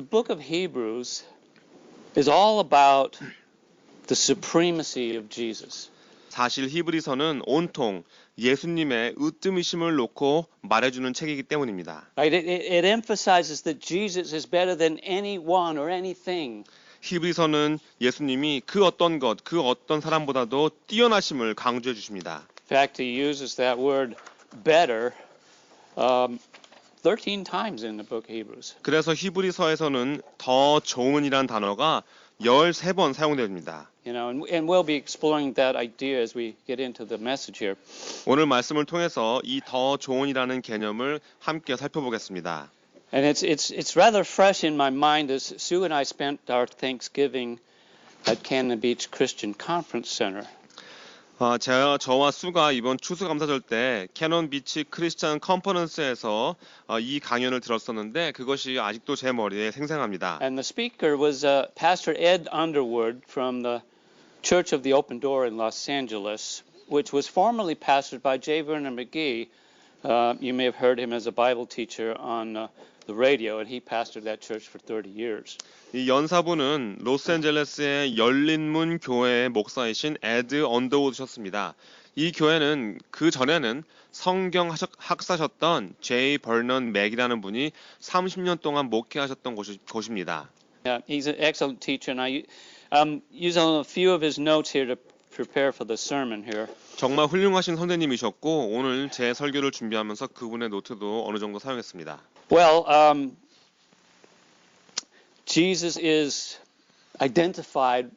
book of Hebrews is all about the supremacy of Jesus. 사실 히브리서는 온통 예수님의 으뜸이심을 놓고 말해주는 책이기 때문입니다. Right? It emphasizes that Jesus is better than anyone or anything. 히브리서는 예수님이 그 어떤 것, 그 어떤 사람보다도 뛰어나심을 강조해 주십니다. In fact, he uses that word better 13 times in the book of Hebrews. 그래서 히브리서에서는 더 좋은이란 단어가 13번 사용됩니다. You know, and we'll be exploring that idea as we get into the message here. 오늘 말씀을 통해서 이 더 좋은이라는 개념을 함께 살펴보겠습니다. And it's rather fresh in my mind as Sue and I spent our Thanksgiving at Cannon Beach Christian Conference Center. 저와 수가 이번 추수감사절 때 캐논 비치 크리스찬 컨퍼런스에서 이 강연을 들었었는데 그것이 아직도 제 머리에 생생합니다. And the speaker was Pastor Ed Underwood from the Church of the Open Door in Los Angeles, which was formerly pastored by J. Vernon McGee. You may have heard him as a Bible teacher on the radio, and he pastored that church for 30 years. 이 연사부는 로스앤젤레스의 열린문 교회의 목사이신 에드 언더우드셨습니다. 이 교회는 그 전에는 성경 학사셨던 제이 버넌 맥이라는 분이 30년 동안 목회하셨던 곳입니다. Yeah, he's an excellent teacher, and I using a few of his notes here to prepare for the sermon here. 정말 훌륭하신 선생님이셨고 오늘 제 설교를 준비하면서 그분의 노트도 어느 정도 사용했습니다. Well, Jesus is identified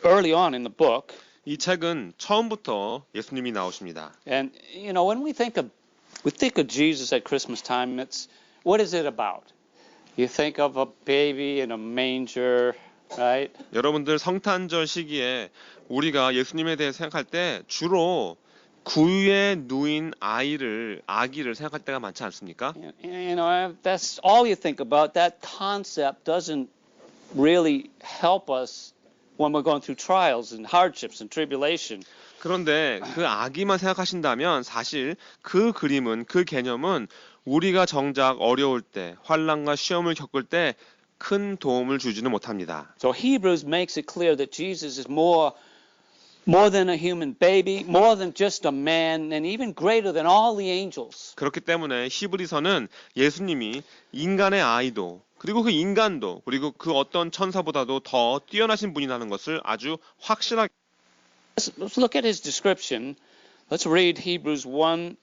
early on in the book. 이 책은 처음부터 예수님이 나오십니다. And you know, when we think of Jesus at Christmas time, what is it about? You think of a baby in a manger, right? 여러분들 성탄절 시기에 우리가 예수님에 대해 생각할 때 주로 구유에 누인 아기를 생각할 때가 많지 않습니까? You know, that's all you think about. That concept doesn't really help us when we're going through trials and hardships and tribulation. 그런데 그 아기만 생각하신다면 사실 그 그림은 그 개념은 우리가 정작 어려울 때 환난과 시험을 겪을 때 큰 도움을 주지는 못합니다. So Hebrews makes it clear that Jesus is more than a human baby, more than just a man, and even greater than all the angels. 그렇기 때문에 히브리서는 예수님이 인간의 아이도 그리고 그 인간도 그리고 그 어떤 천사보다도 더 뛰어나신 분이라는 것을 아주 확실하게 Let's look at his description. Let's read Hebrews 1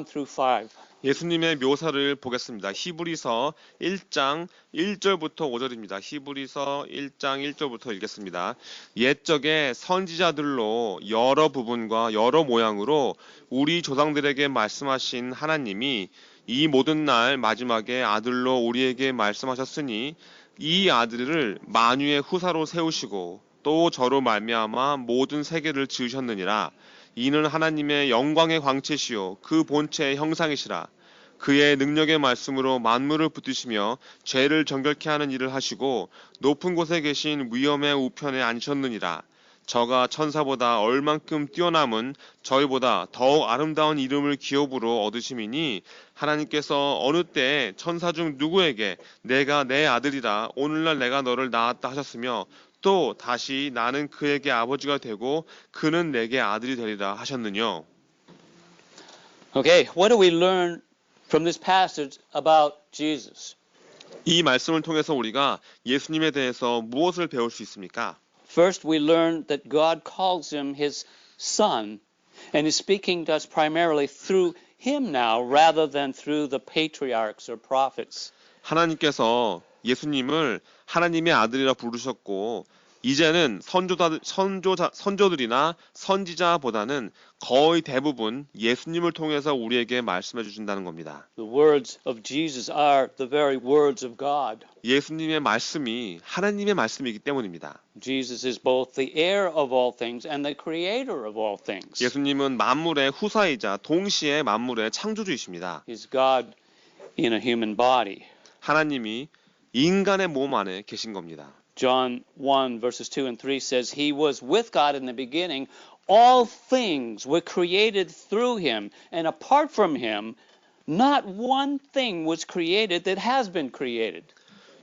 through 5. 예수님의 묘사를 보겠습니다. 히브리서 1장 1절부터 5절입니다. 히브리서 1장 1절부터 읽겠습니다. 옛적에 선지자들로 여러 부분과 여러 모양으로 우리 조상들에게 말씀하신 하나님이 이 모든 날 마지막에 아들로 우리에게 말씀하셨으니 이 아들을 만유의 후사로 세우시고 또 저로 말미암아 모든 세계를 지으셨느니라. 이는 하나님의 영광의 광채시요 그 본체의 형상이시라. 그의 능력의 말씀으로 만물을 붙드시며 죄를 정결케 하는 일을 하시고 높은 곳에 계신 위엄의 우편에 앉으셨느니라. 저가 천사보다 얼만큼 뛰어남은 저희보다 더욱 아름다운 이름을 기업으로 얻으심이니 하나님께서 어느 때에 천사 중 누구에게 내가 내 아들이라 오늘날 내가 너를 낳았다 하셨으며 또 다시 나는 그에게 아버지가 되고 그는 내게 아들이 되리라 하셨느뇨. Okay, what do we learn from this passage about Jesus? 이 말씀을 통해서 우리가 예수님에 대해서 무엇을 배울 수 있습니까? First, we learn that God calls him his son and is speaking to us primarily through him now rather than through the patriarchs or prophets. 하나님께서 예수님을 하나님의 아들이라 부르셨고 이제는 선조들이나 선지자보다는 거의 대부분 예수님을 통해서 우리에게 말씀해 주신다는 겁니다. The words of Jesus are the very words of God. 예수님의 말씀이 하나님의 말씀이기 때문입니다. Jesus is both the heir of all things and the creator of all things. 예수님은 만물의 후사이자 동시에 만물의 창조주이십니다. He's God in a human body. 하나님이 인간의 몸 안에 계신 겁니다. John 1 verses 2 and 3 says, He was with God in the beginning. All things were created through him, and apart from him, not one thing was created that has been created.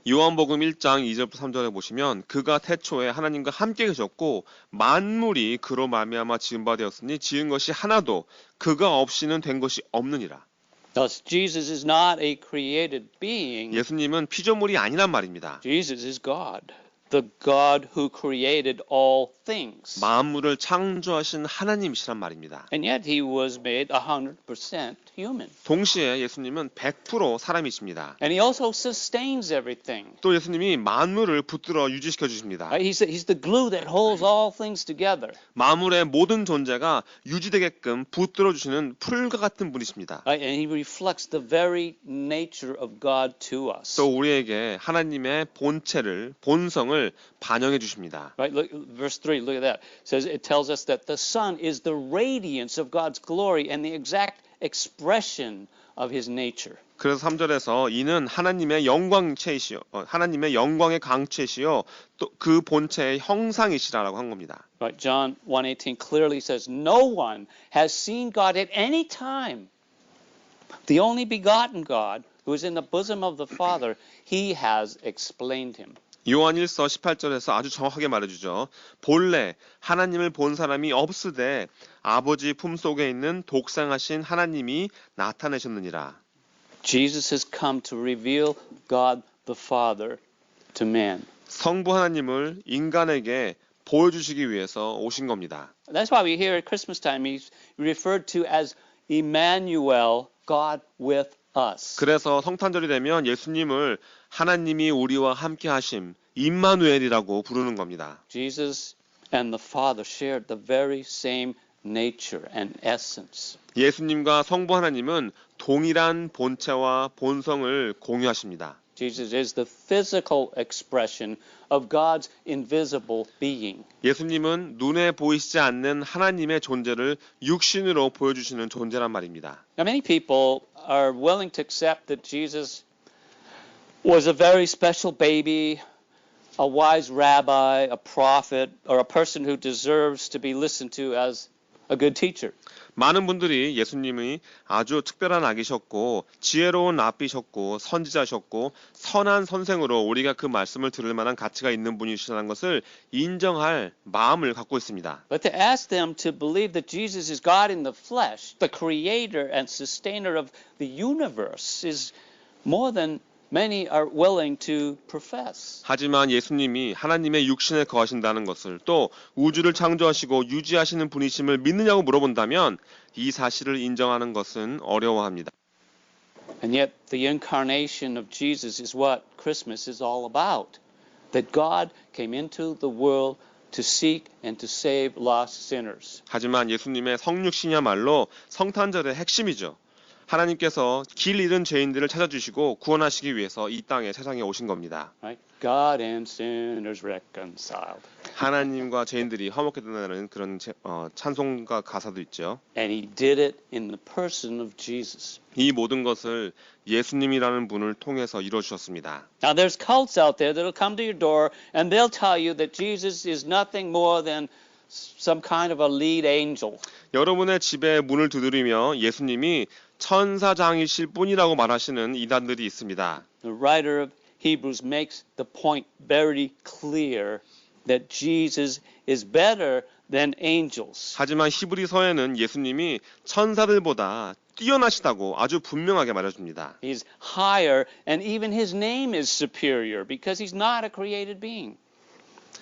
요한복음 1장 2절부터 3절에 보시면 그가 태초에 하나님과 함께 계셨고 만물이 그로 말미암아 지은 바 되었으니 지은 것이 하나도 그가 없이는 된 것이 없느니라. Thus, Jesus is not a created being. 예수님은 피조물이 아니란 말입니다. Jesus is God, the God who created all things. 만물을 창조하신 하나님이시란 말입니다. And yet he was made 100% human. 동시에 예수님은 100% 사람이십니다. And he also sustains everything. 또 예수님이 만물을 붙들어 유지시켜 주십니다. He's the glue that holds all things together. 만물의 모든 존재가 유지되게끔 붙들어 주시는 풀과 같은 분이십니다. And he reflects the very nature of God to us. 또 우리에게 하나님의 본체를, 본성을 반영해 주십니다. Right? Look, verse 3, look at that. It tells us that the Son is the radiance of God's glory and the exact expression of his nature. 그래서 3절에서 이는 하나님의 영광체이시요, 하나님의 영광의 강체시요, 또 그 본체의 형상이시라라고 한 겁니다. Right? John 1:18 clearly says, "No one has seen God at any time. The only begotten God, who is in the bosom of the Father, he has explained him." 요한 1서 18절에서 아주 정확하게 말해주죠. 본래 하나님을 본 사람이 없으되 아버지 품속에 있는 독생하신 하나님이 나타내셨느니라. Jesus has come to reveal God the Father to man. 성부 하나님을 인간에게 보여주시기 위해서 오신 겁니다. That's why we hear at Christmas time he's referred to as Emmanuel, God with us. 그래서 성탄절이 되면 예수님을 하나님이 우리와 함께 하심, 임마누엘이라고 부르는 겁니다. Jesus and the Father shared the very same nature and essence. 예수님과 성부 하나님은 동일한 본체와 본성을 공유하십니다. Jesus is the physical expression of God's invisible being. 예수님은 눈에 보이시지 않는 하나님의 존재를 육신으로 보여주시는 존재란 말입니다. Now, many people are willing to accept that Jesus was a very special baby, a wise rabbi, a prophet, or a person who deserves to be listened to as a good teacher. 많은 분들이 예수님이 아주 특별한 아기셨고 지혜로운 랍비셨고 선지자셨고 선한 선생으로 우리가 그 말씀을 들을 만한 가치가 있는 분이시라는 것을 인정할 마음을 갖고 있습니다. But to ask them to believe that Jesus is God in the flesh, the creator and sustainer of the universe, is more than many are willing to profess. 하지만 예수님이 하나님의 육신에 거하신다는 것을 또 우주를 창조하시고 유지하시는 분이심을 믿느냐고 물어본다면 이 사실을 인정하는 것은 어려워합니다. And yet the incarnation of Jesus is what Christmas is all about. That God came into the world to seek and to save lost sinners. 하지만 예수님의 성육신이야말로 성탄절의 핵심이죠. 하나님께서 길 잃은 죄인들을 찾아주시고 구원하시기 위해서 이 땅에 세상에 오신 겁니다. Right? God and sinners reconciled. 하나님과 죄인들이 화목해 된다는 그런 찬송가 가사도 있죠. And he did it in the person of Jesus. 이 모든 것을 예수님이라는 분을 통해서 이루어주셨습니다. Now there's cults out there that'll come to your door and they'll tell you that Jesus is nothing more than some kind of a lead angel. 여러분의 집에 문을 두드리며 예수님이 천사장이실 뿐이라고 말하시는 이단들이 있습니다. The writer of Hebrews makes the point very clear that Jesus is better than angels. 하지만 히브리서에는 예수님이 천사들보다 뛰어나시다고 아주 분명하게 말해줍니다. He's higher and even his name is superior because he's not a created being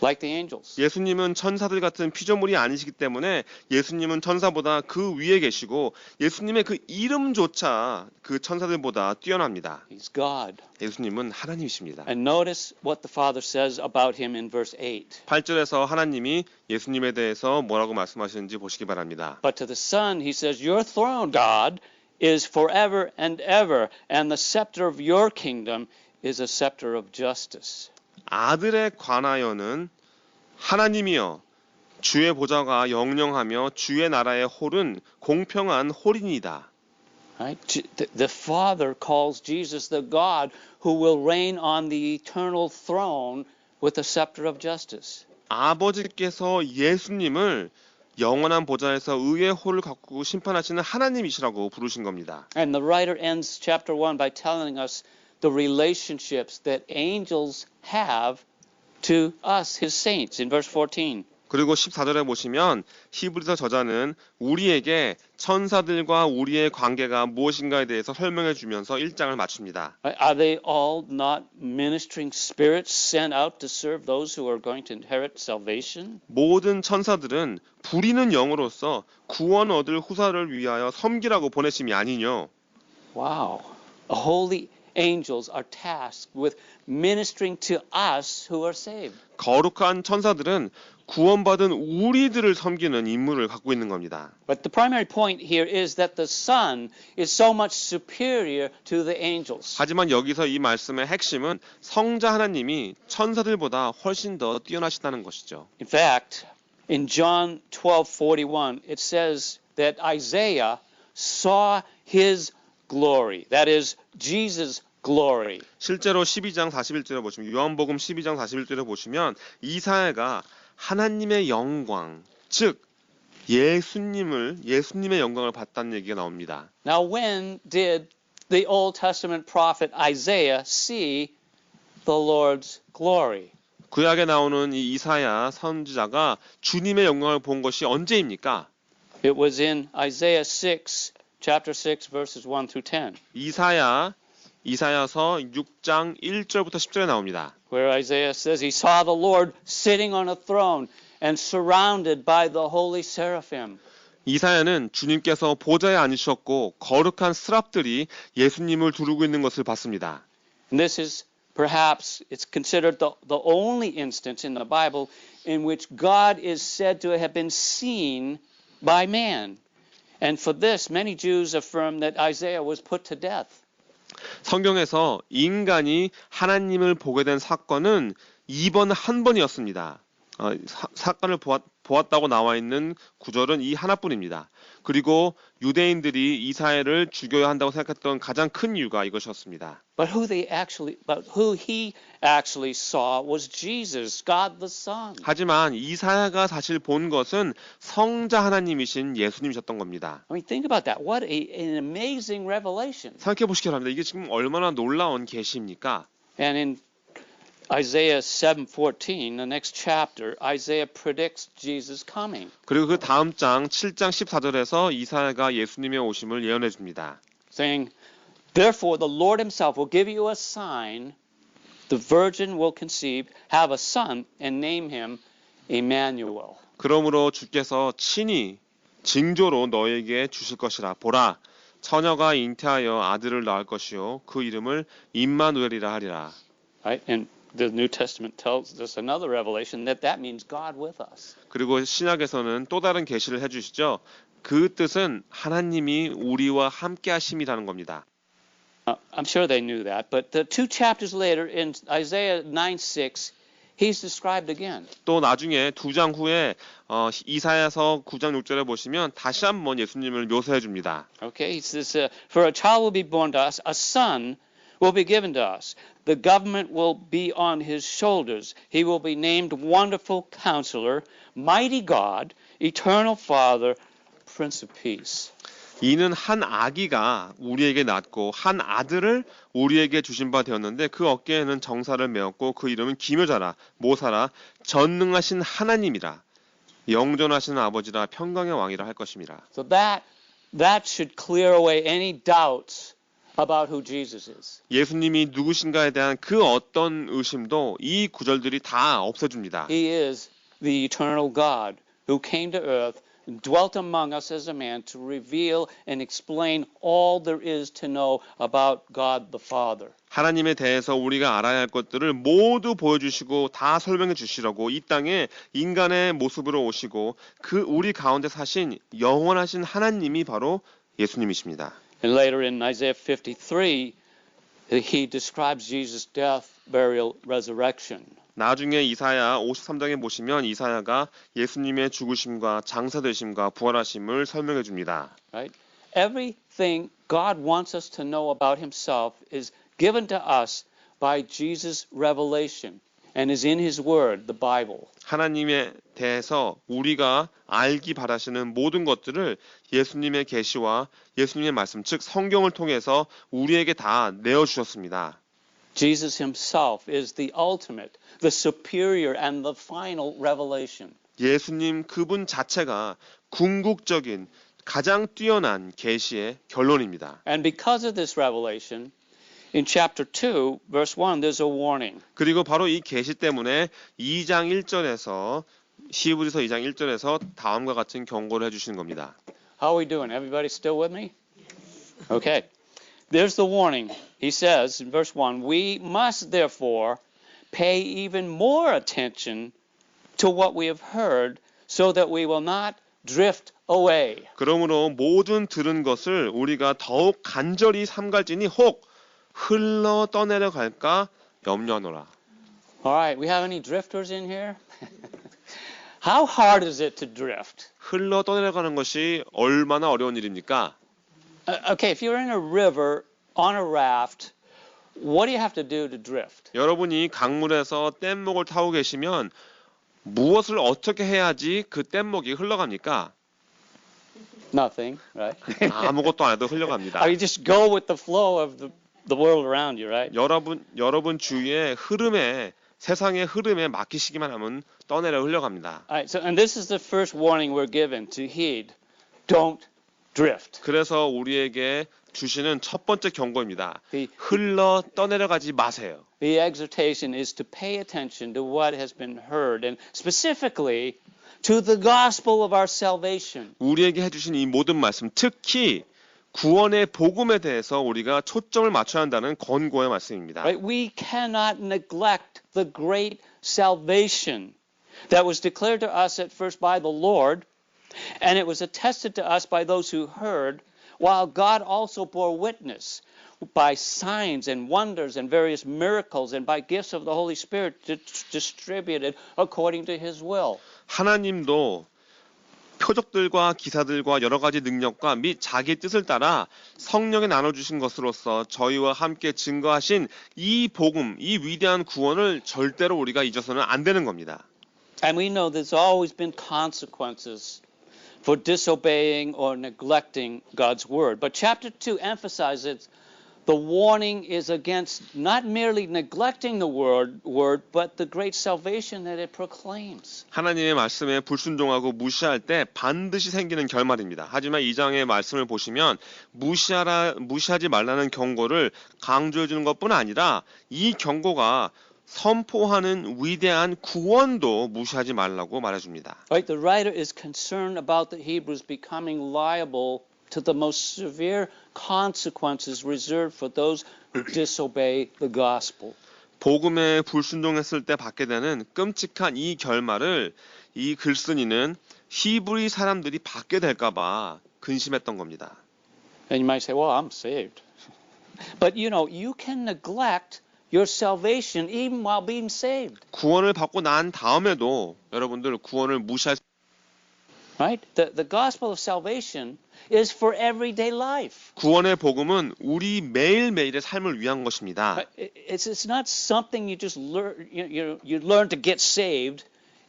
like the angels. 예수님은 천사들 같은 피조물이 아니시기 때문에 예수님은 천사보다 그 위에 계시고 예수님의 그 이름조차 그 천사들보다 뛰어납니다. He's God. 예수님은 하나님이십니다. And notice what the Father says about him in verse 8. 8절에서 하나님이 예수님에 대해서 뭐라고 말씀하시는지 보시기 바랍니다. But to the Son he says, Your throne, God, is forever and ever, and the scepter of your kingdom is a scepter of justice. 아들에 관하여는 하나님이여 주의 보좌가 영영하며 주의 나라의 홀은 공평한 홀이니이다. Right? The Father calls Jesus the God who will reign on the eternal throne with a scepter of justice. 아버지께서 예수님을 영원한 보좌에서 의의 홀을 갖고 심판하시는 하나님이시라고 부르신 겁니다. And the writer ends chapter 1 by telling us the relationships that angels have to us, his saints, in verse 14. 그리고 14절에 보시면 히브리서 저자는 우리에게 천사들과 우리의 관계가 무엇인가에 대해서 설명해 주면서 1장을 마칩니다. Are they all not ministering spirits sent out to serve those who are going to inherit salvation? 모든 천사들은 부리는 영으로서 구원 얻을 후사를 위하여 섬기라고 보내심이 아니뇨. Wow. Holy angels are tasked with ministering to us who are saved. 거룩한 천사들은 구원받은 우리들을 섬기는 임무를 갖고 있는 겁니다. But the primary point here is that the Son is so much superior to the angels. 하지만 여기서 이 말씀의 핵심은 성자 하나님이 천사들보다 훨씬 더 뛰어나시다는 것이죠. In fact, in John 12:41, it says that Isaiah saw his glory. That is Jesus' glory. 실제로 12장 41절에 보시면 요한복음 12장 41절에 보시면 이사야가 하나님의 영광, 즉 예수님의 영광을 봤다는 얘기가 나옵니다. Now, when did the Old Testament prophet Isaiah see the Lord's glory? 구약에 나오는 이 이사야 선지자가 주님의 영광을 본 것이 언제입니까? It was in Isaiah 6, chapter 6, verses 1 through 10, 이사야서 6장 1절부터 10절에 나옵니다. where Isaiah says he saw the Lord sitting on a throne and surrounded by the holy seraphim. 이사야는 주님께서 보좌에 앉으셨고 거룩한 스랍들이 예수님을 두르고 있는 것을 봤습니다. And this is perhaps, it's considered the only instance in the Bible in which God is said to have been seen by man. And for this, many Jews affirm that Isaiah was put to death. 성경에서 인간이 하나님을 보게 된 사건은 한 번이었습니다. 사건을 보았다고 나와 있는 구절은 이 하나뿐입니다. 그리고 유대인들이 이사야를 죽여야 한다고 생각했던 가장 큰 이유가 이것이었습니다. But who he actually saw was Jesus, God the Son. 하지만 이사야가 사실 본 것은 성자 하나님이신 예수님이셨던 겁니다. I mean, think about that. What an amazing revelation. 생각해 보시기 바랍니다. 이게 지금 얼마나 놀라운 계시입니까? And in Isaiah 7:14, the next chapter, Isaiah predicts Jesus' coming. 그리고 그 다음 장 7장 14절에서 이사야가 예수님의 오심을 예언해 줍니다. Saying, therefore the Lord himself will give you a sign. The virgin will conceive, have a son, and name him Emmanuel. 그러므로 주께서 친히 징조로 너에게 주실 것이라. 보라, 처녀가 잉태하여 아들을 낳을 것이요 그 이름을 임마누엘이라 하리라. Right? And the New Testament tells us another revelation that means God with us. 그리고 신약에서는 또 다른 계시를 해주시죠. 그 뜻은 하나님이 우리와 함께 하심이라는 겁니다. I'm sure they knew that, but the 2 chapters later in Isaiah 9:6, he's described again. 또 나중에 2장 후에 이사야서 9장 6절에 보시면 다시 한번 예수님을 묘사해 줍니다. Okay, he says, for a child will be born to us, a son will be given to us. The government will be on his shoulders. He will be named Wonderful Counselor, Mighty God, Eternal Father, Prince of Peace. 이는 한 아기가 우리에게 낳고 한 아들을 우리에게 주신 바 되었는데 그 어깨에는 정사를 메었고 그 이름은 기묘자라 모사라 전능하신 하나님이라 영존하시는 아버지라 평강의 왕이라 할 것임이라. So that should clear away any doubts about who Jesus is. 예수님이 누구신가에 대한 그 어떤 의심도 이 구절들이 다 없애줍니다. He is the eternal God who came to earth and dwelt among us as a man to reveal and explain all there is to know about God the Father. 하나님에 대해서 우리가 알아야 할 것들을 모두 보여주시고 다 설명해 주시려고 이 땅에 인간의 모습으로 오시고 그 우리 가운데 사신 영원하신 하나님이 바로 예수님이십니다. And later in Isaiah 53, he describes Jesus' death, burial, resurrection. 나중에 이사야 53장에 보시면 이사야가 예수님의 죽으심과 장사되심과 부활하심을 설명해 줍니다. Right? Everything God wants us to know about himself is given to us by Jesus' revelation and is in his word, the Bible. 하나님에 대해서 우리가 알기 바라시는 모든 것들을 예수님의 계시와 예수님의 말씀, 즉 성경을 통해서 우리에게 다 내어주셨습니다. Jesus himself is the ultimate, the superior, and the final revelation. 예수님 그분 자체가 궁극적인 가장 뛰어난 계시의 결론입니다. And because of this revelation, in chapter 2, verse 1, there's a warning. 그리고 바로 이 계시 때문에 2장 1절에서 히브리서 2장 1절에서 다음과 같은 경고를 해주시는 겁니다. How are we doing? Everybody still with me? Okay. There's the warning. He says in verse 1, we must therefore pay even more attention to what we have heard so that we will not drift away. 그러므로 모든 들은 것을 우리가 더욱 간절히 삼갈지니 혹 흘러 떠내려 갈까 염려하노라. All right, we have any drifters in here? How hard is it to drift? 흘러 떠내려가는 것이 얼마나 어려운 일입니까? Okay, if you're in a river on a raft, what do you have to do to drift? 여러분이 강물에서 뗏목을 타고 계시면 무엇을 어떻게 해야지 그 뗏목이 흘러갑니까? Nothing, right? 아무것도 안 해도 흘러갑니다. You just go with the flow of the world around you, right? 여러분 주위의 흐름에 세상의 흐름에 맡기시기만 하면 떠내려 흘러갑니다. All right, so and this is the first warning we're given to heed. Don't drift. 그래서 우리에게 주시는 첫 번째 경고입니다. The 흘러 떠내려가지 마세요. exhortation is to pay attention to what has been heard and specifically to the gospel of our salvation. 우리에게 해주신 이 모든 말씀, 특히 구원의 복음에 대해서 우리가 초점을 맞춰야 한다는 권고의 말씀입니다. Right? We cannot neglect the great salvation that was declared to us at first by the Lord, and it was attested to us by those who heard, while God also bore witness by signs and wonders and various miracles and by gifts of the Holy Spirit distributed according to his will. 하나님도 표적들과 기사들과 여러 가지 능력과 및 자기의 뜻을 따라 성령에 나눠주신 것으로서 저희와 함께 증거하신 이 복음, 이 위대한 구원을 절대로 우리가 잊어서는 안 되는 겁니다. And we know there's always been consequences for disobeying or neglecting God's word. But chapter 2 emphasizes the warning is against not merely neglecting the word, but the great salvation that it proclaims. 하나님의 말씀에 불순종하고 무시할 때 반드시 생기는 결말입니다. 하지만 이 장의 말씀을 보시면 무시하지 말라는 경고를 강조해 주는 것뿐 아니라 이 경고가 선포하는 위대한 구원도 무시하지 말라고 말해줍니다. Right, the writer is concerned about the Hebrews becoming liable to the most severe consequences reserved for those who disobey the gospel. 복음에 불순종했을 때 받게 되는 끔찍한 이 결말을 이 글쓴이는 히브리 사람들이 받게 될까봐 근심했던 겁니다. And you might say, well, I'm saved. But you can neglect your salvation even while being saved. 구원을 받고 난 다음에도 여러분들 구원을 무시할 Right? The gospel of salvation is for everyday life. 구원의 복음은 우리 매일매일의 삶을 위한 것입니다. It's not something you just learn. You learn to get saved,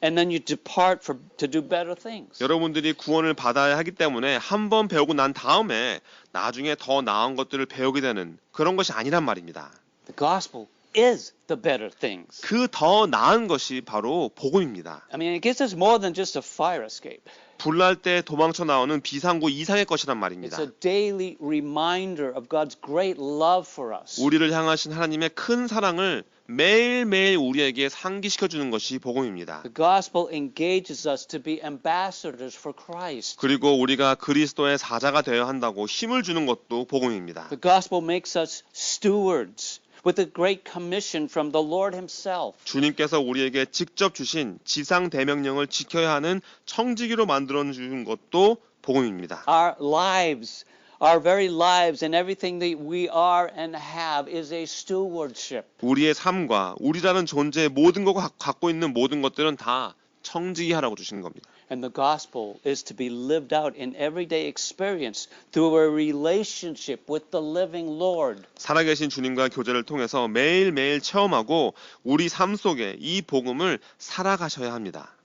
and then you depart to do better things. 여러분들이 구원을 받아야 하기 때문에 한 번 배우고 난 다음에 나중에 더 나은 것들을 배우게 되는 그런 것이 아니란 말입니다. The gospel is the better things. 그 더 나은 것이 바로 복음입니다. I mean, it gives us more than just a fire escape. 불날 때 도망쳐 나오는 비상구 이상의 것이란 말입니다. It's a daily reminder of God's great love for us. 우리를 향하신 하나님의 큰 사랑을 매일매일 우리에게 상기시켜 주는 것이 복음입니다. The gospel engages us to be ambassadors for Christ. 그리고 우리가 그리스도의 사자가 되어야 한다고 힘을 주는 것도 복음입니다. The gospel makes us stewards with a great commission from the Lord himself. 주님께서 우리에게 직접 주신 지상 대명령을 지켜야 하는 청지기로 만들어 주는 것도 복음입니다. Our lives, our very lives and everything that we are and have is a stewardship. 우리의 삶과 우리라는 존재의 모든 것 갖고 있는 모든 것들은 다 청지기 하라고 주시는 겁니다. And the gospel is to be lived out in everyday experience through a relationship with the living Lord. 살아계신 주님과 교제를 통해서 매일매일 체험하고 우리 삶 속에 이 복음을 살아가셔야 합니다.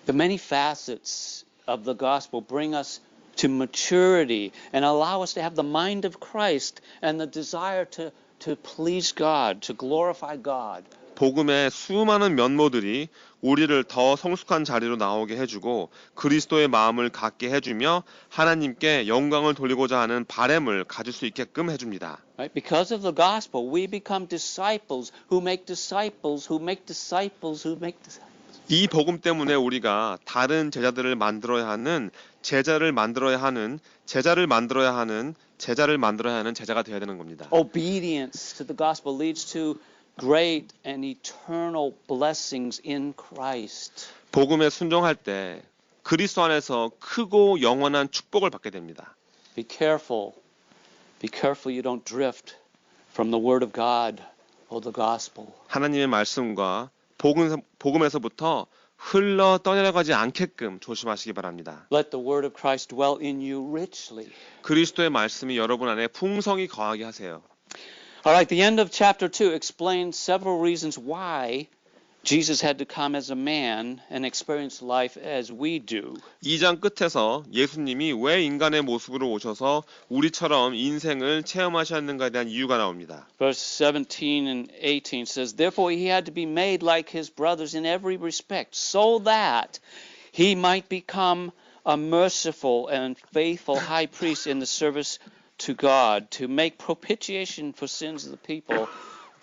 The many facets of the gospel bring us to maturity and allow us to have the mind of Christ and the desire to to please God, to glorify God. 복음의 수많은 면모들이 우리를 더 성숙한 자리로 나오게 해주고 그리스도의 마음을 갖게 해주며 하나님께 영광을 돌리고자 하는 바램을 가질 수 있게끔 해줍니다. Right? Because of the gospel, we become disciples who make disciples who make disciples who make disciples. 이 복음 때문에 우리가 다른 제자들을 만들어야 하는 제자를 만들어야 하는 제자를 만들어야 하는 제자를 만들어야 하는 제자가 되어야 되는 겁니다. Obedience to the gospel leads to great and eternal blessings in Christ. 복음에 순종할 때 그리스도 안에서 크고 영원한 축복을 받게 됩니다. Be careful. Be careful you don't drift from the word of God or the gospel. 하나님의 말씀과 복음에서부터 흘러 떠내려가지 않게끔 조심하시기 바랍니다. Let the word of Christ dwell in you richly. 그리스도의 말씀이 여러분 안에 풍성히 거하게 하세요. All right, the end of chapter 2 explains several reasons why Jesus had to come as a man and experience life as we do. 2장 끝에서 예수님이 왜 인간의 모습으로 오셔서 우리처럼 인생을 체험하셨는가에 대한 이유가 나옵니다. Verse 17 and 18 says, Therefore he had to be made like his brothers in every respect, so that he might become a merciful and faithful high priest in the service to God, to make propitiation for sins of the people.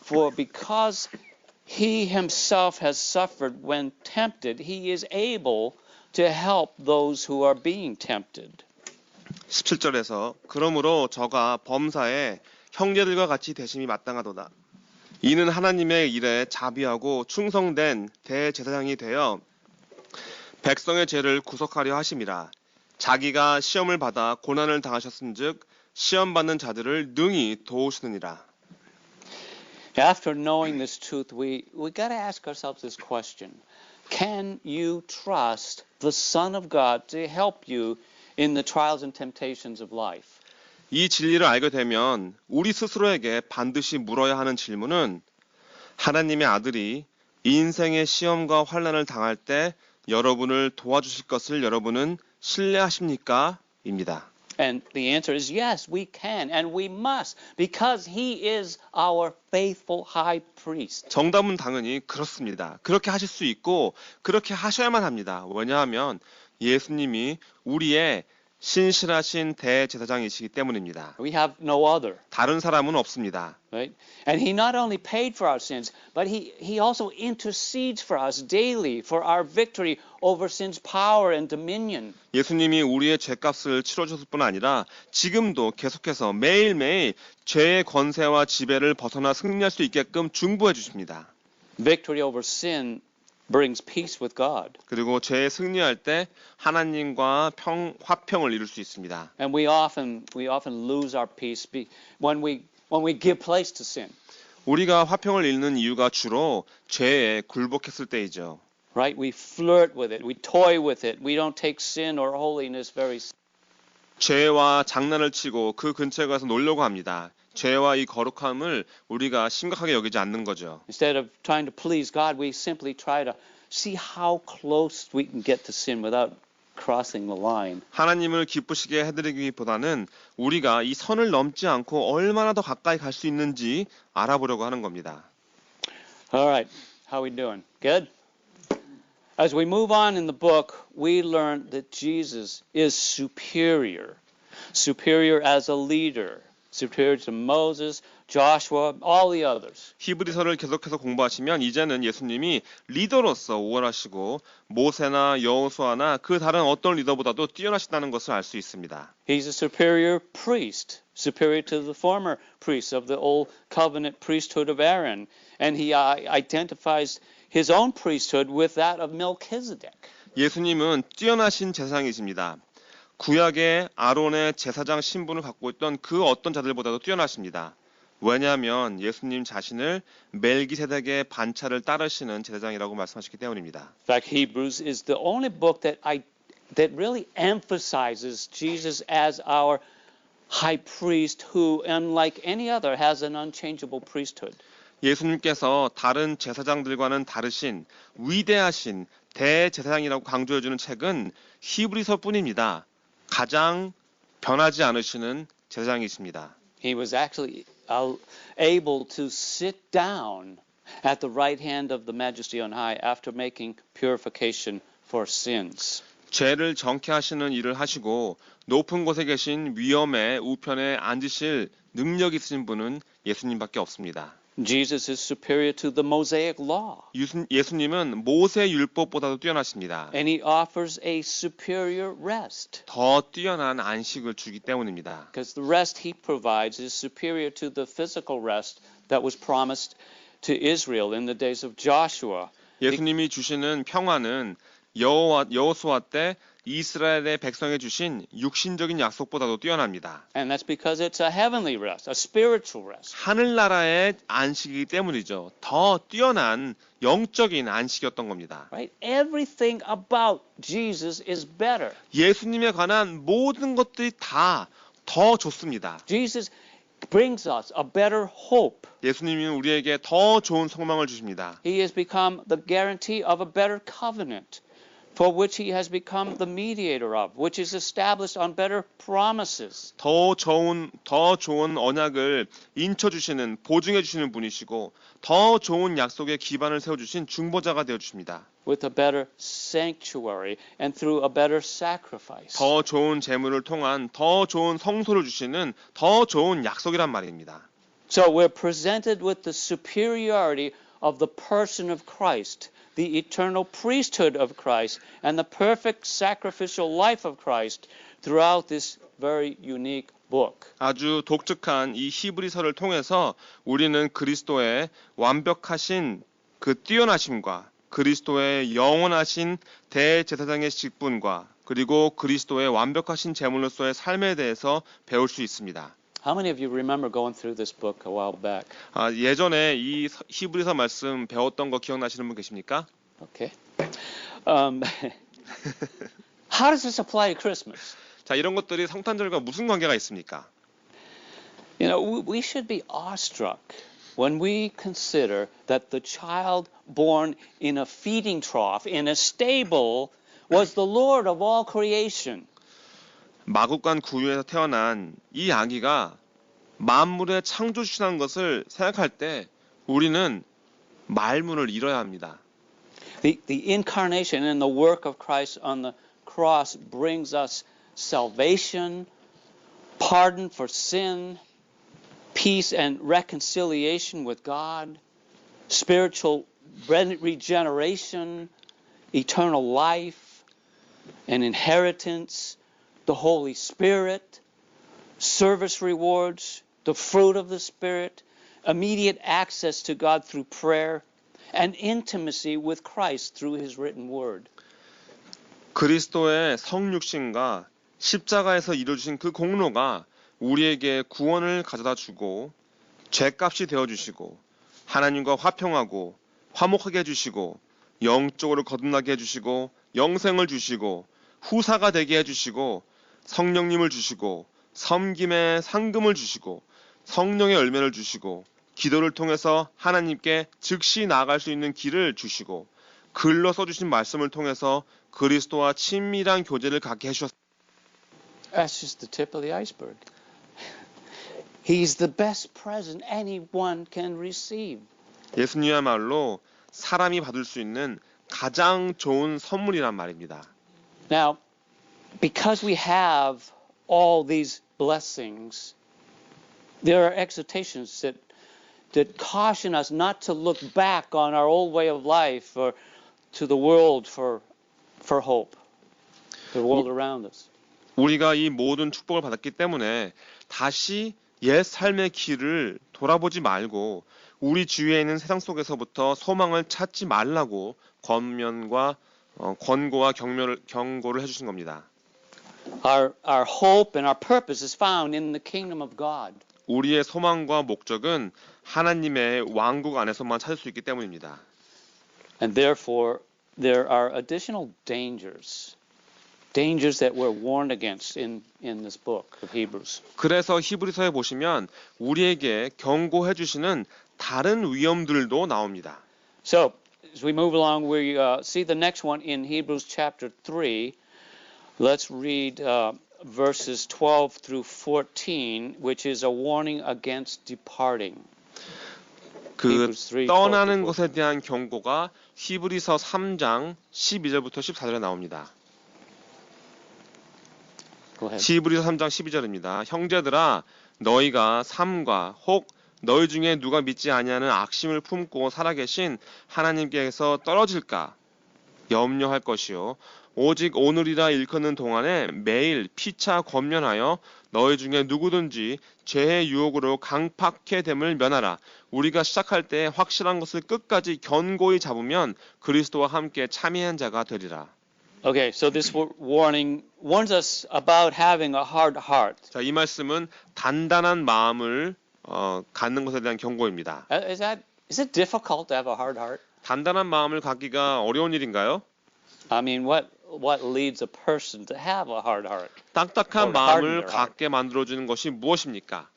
For because he himself has suffered when tempted, he is able to help those who are being tempted. 17절에서 그러므로 저가 범사에 형제들과 같이 대심이 마땅하도다. 이는 하나님의 일에 자비하고 충성된 대제사장이 되어 백성의 죄를 구속하려 하심이라. 자기가 시험을 받아 고난을 당하셨은즉 시험 받는 자들을 능히 도우시느니라. After knowing this truth, we got to ask ourselves this question. Can you trust the Son of God to help you in the trials and temptations of life? 이 진리를 알게 되면 우리 스스로에게 반드시 물어야 하는 질문은 하나님의 아들이 인생의 시험과 환난을 당할 때 여러분을 도와주실 것을 여러분은 신뢰하십니까? 입니다. And the answer is yes, we can and we must because he is our faithful high priest. 정답은 당연히 그렇습니다. 그렇게 하실 수 있고 그렇게 하셔야만 합니다. 왜냐하면 예수님이 우리의 신실하신 대제사장이시기 때문입니다. We have no other. 다른 사람은 없습니다. Right? And he not only paid for our sins, but he also intercedes for us daily for our victory over sin's power and dominion. 예수님이 우리의 죄값을 치러주셨을 뿐 아니라 지금도 계속해서 매일매일 죄의 권세와 지배를 벗어나 승리할 수 있게끔 중보해 주십니다. Victory over sin brings peace with God. 그리고 죄에 승리할 때 하나님과 화평을 이룰 수 있습니다. And we often lose our peace when we give place to sin. 우리가 화평을 잃는 이유가 주로 죄에 굴복했을 때이죠. Right? We flirt with it. We toy with it. We don't take sin or holiness very seriously. 죄와 장난을 치고 그 근처에 가서 놀려고 합니다. 죄와 이 거룩함을 우리가 심각하게 여기지 않는 거죠. Instead of trying to please God, we simply try to see how close we can get to sin without crossing the line. 하나님을 기쁘시게 해드리기보다는 우리가 이 선을 넘지 않고 얼마나 더 가까이 갈 수 있는지 알아보려고 하는 겁니다. All right, how we doing? Good? As we move on in the book, we learn that Jesus is superior. Superior as a leader. Superior to Moses, Joshua, all the others. 히브리서를 계속해서 공부하시면 이제는 예수님이 리더로서 우월하시고 모세나 여호수아나 그 다른 어떤 리더보다도 뛰어나시다는 것을 알 수 있습니다. He's a superior priest, superior to the former priests of the old covenant priesthood of Aaron, and he identifies his own priesthood with that of Melchizedek. 예수님은 뛰어나신 제사장이십니다. 구약의 아론의 제사장 신분을 갖고 있던 그 어떤 자들보다도 뛰어나십니다. 왜냐하면 예수님 자신을 멜기세덱의 반차를 따르시는 제사장이라고 말씀하셨기 때문입니다. In fact, Hebrews is the only book that really emphasizes Jesus as our high priest who, unlike any other, has an unchangeable priesthood. 예수님께서 다른 제사장들과는 다르신 위대하신 대제사장이라고 강조해주는 책은 히브리서뿐입니다. 가장 변하지 않으시는 제사장이십니다. He was actually able to sit down at the right hand of the Majesty on high after making purification for sins. 죄를 정케 하시는 일을 하시고 높은 곳에 계신 위엄의 우편에 앉으실 능력 있으신 분은 예수님밖에 없습니다. Jesus is superior to the Mosaic law. 예수님은 모세 율법보다도 뛰어나십니다. And he offers a superior rest. 더 뛰어난 안식을 주기 때문입니다. Because the rest he provides is superior to the physical rest that was promised to Israel in the days of Joshua. 예수님이 주시는 평화는 여호수아 때 이스라엘의 백성에 주신 육신적인 약속보다도 뛰어납니다. And that's because it's a heavenly rest, a spiritual rest. 하늘나라의 안식이기 때문이죠. 더 뛰어난 영적인 안식이었던 겁니다. Right? Everything about Jesus is better. 예수님에 관한 모든 것들이 다 더 좋습니다. Jesus brings us a better hope. 예수님이 우리에게 더 좋은 소망을 주십니다. He has become the guarantee of a better covenant, for which he has become the mediator of, which is established on better promises. 더 좋은 언약을 인쳐 주시는 보증해 주시는 분이시고 더 좋은 약속의 기반을 세워 주신 중보자가 되어 주십니다. With a better sanctuary and through a better sacrifice. 더 좋은 제물을 통한 더 좋은 성소를 주시는 더 좋은 약속이란 말입니다. So we're presented with the superiority of the person of Christ, the eternal priesthood of Christ, and the perfect sacrificial life of Christ throughout this very unique book. 아주 독특한 이 히브리서를 통해서 우리는 그리스도의 완벽하신 그 뛰어나심과 그리스도의 영원하신 대제사장의 직분과 그리고 그리스도의 완벽하신 제물로서의 삶에 대해서 배울 수 있습니다. How many of you remember going through this book a while back? 예전에 이 히브리서 말씀 배웠던 거 기억나시는 분 계십니까? Okay. How does this apply to Christmas? 자, 이런 것들이 성탄절과 무슨 관계가 있습니까? You know, we should be awestruck when we consider that the child born in a feeding trough, in a stable, was the Lord of all creation. 마국간 구유에서 태어난 이 아기가 만물의 창조주시라는 것을 생각할 때 우리는 말문을 잃어야 합니다. The incarnation and the work of Christ on the cross brings us salvation, pardon for sin, peace and reconciliation with God, spiritual regeneration, eternal life, an inheritance, the Holy Spirit, service rewards, the fruit of the Spirit, immediate access to God through prayer, and intimacy with Christ through His written word. 그리스도의 성육신과 십자가에서 이루어진 그 공로가 우리에게 구원을 가져다 주고 죄값이 되어주시고 하나님과 화평하고 화목하게 해주시고 영적으로 거듭나게 해주시고 영생을 주시고 후사가 되게 해주시고 성령님을 주시고 섬김의 상금을 주시고 성령의 열매를 주시고 기도를 통해서 하나님께 즉시 나아갈 수 있는 길을 주시고 글로 써주신 말씀을 통해서 그리스도와 친밀한 교제를 갖게 해주셨습니다. That's just the tip of the iceberg. He's the best present anyone can receive. 예수님이야말로 사람이 받을 수 있는 가장 좋은 선물이란 말입니다. Now, because we have all these blessings, there are exhortations that caution us not to look back on our old way of life or to the world for hope, the world around us. 우리가 이 모든 축복을 받았기 때문에 다시 옛 삶의 길을 돌아보지 말고 우리 주위에 있는 세상 속에서부터 소망을 찾지 말라고 권고와 경고를 해주신 겁니다. Our hope and our purpose is found in the kingdom of God. 우리의 소망과 목적은 하나님의 왕국 안에서만 찾을 수 있기 때문입니다. And therefore, there are additional dangers that we're warned against in this book of Hebrews. 그래서 히브리서에 보시면 우리에게 경고해 주시는 다른 위험들도 나옵니다. So, as we move along, we see the next one in Hebrews chapter 3. Let's read verses 12 through 14, which is a warning against departing. 그 Hebrews 3, 떠나는 12. 것에 대한 경고가 히브리서 3장 12절부터 14절에 나옵니다. Go ahead. 히브리서 3장 12절입니다. 형제들아 너희가 삼가 혹 너희 중에 누가 믿지 아니하는 악심을 품고 살아계신 하나님께서 떨어질까 염려할 것이요 오직 오늘이라 일컫는 동안에 매일 피차 권면하여 너희 중에 누구든지 죄의 유혹으로 강팍해 됨을 면하라. 우리가 시작할 때 확실한 것을 끝까지 견고히 잡으면 그리스도와 함께 참여한 자가 되리라. Okay, so this warning warns us about having a hard heart. 자, 이 말씀은 단단한 마음을 갖는 것에 대한 경고입니다. Is it difficult to have a hard heart? 단단한 마음을 갖기가 어려운 일인가요? I mean, what leads a person to have a hard heart? 딱딱한 Or harden 마음을 their heart. 갖게 만들어주는 것이 무엇입니까?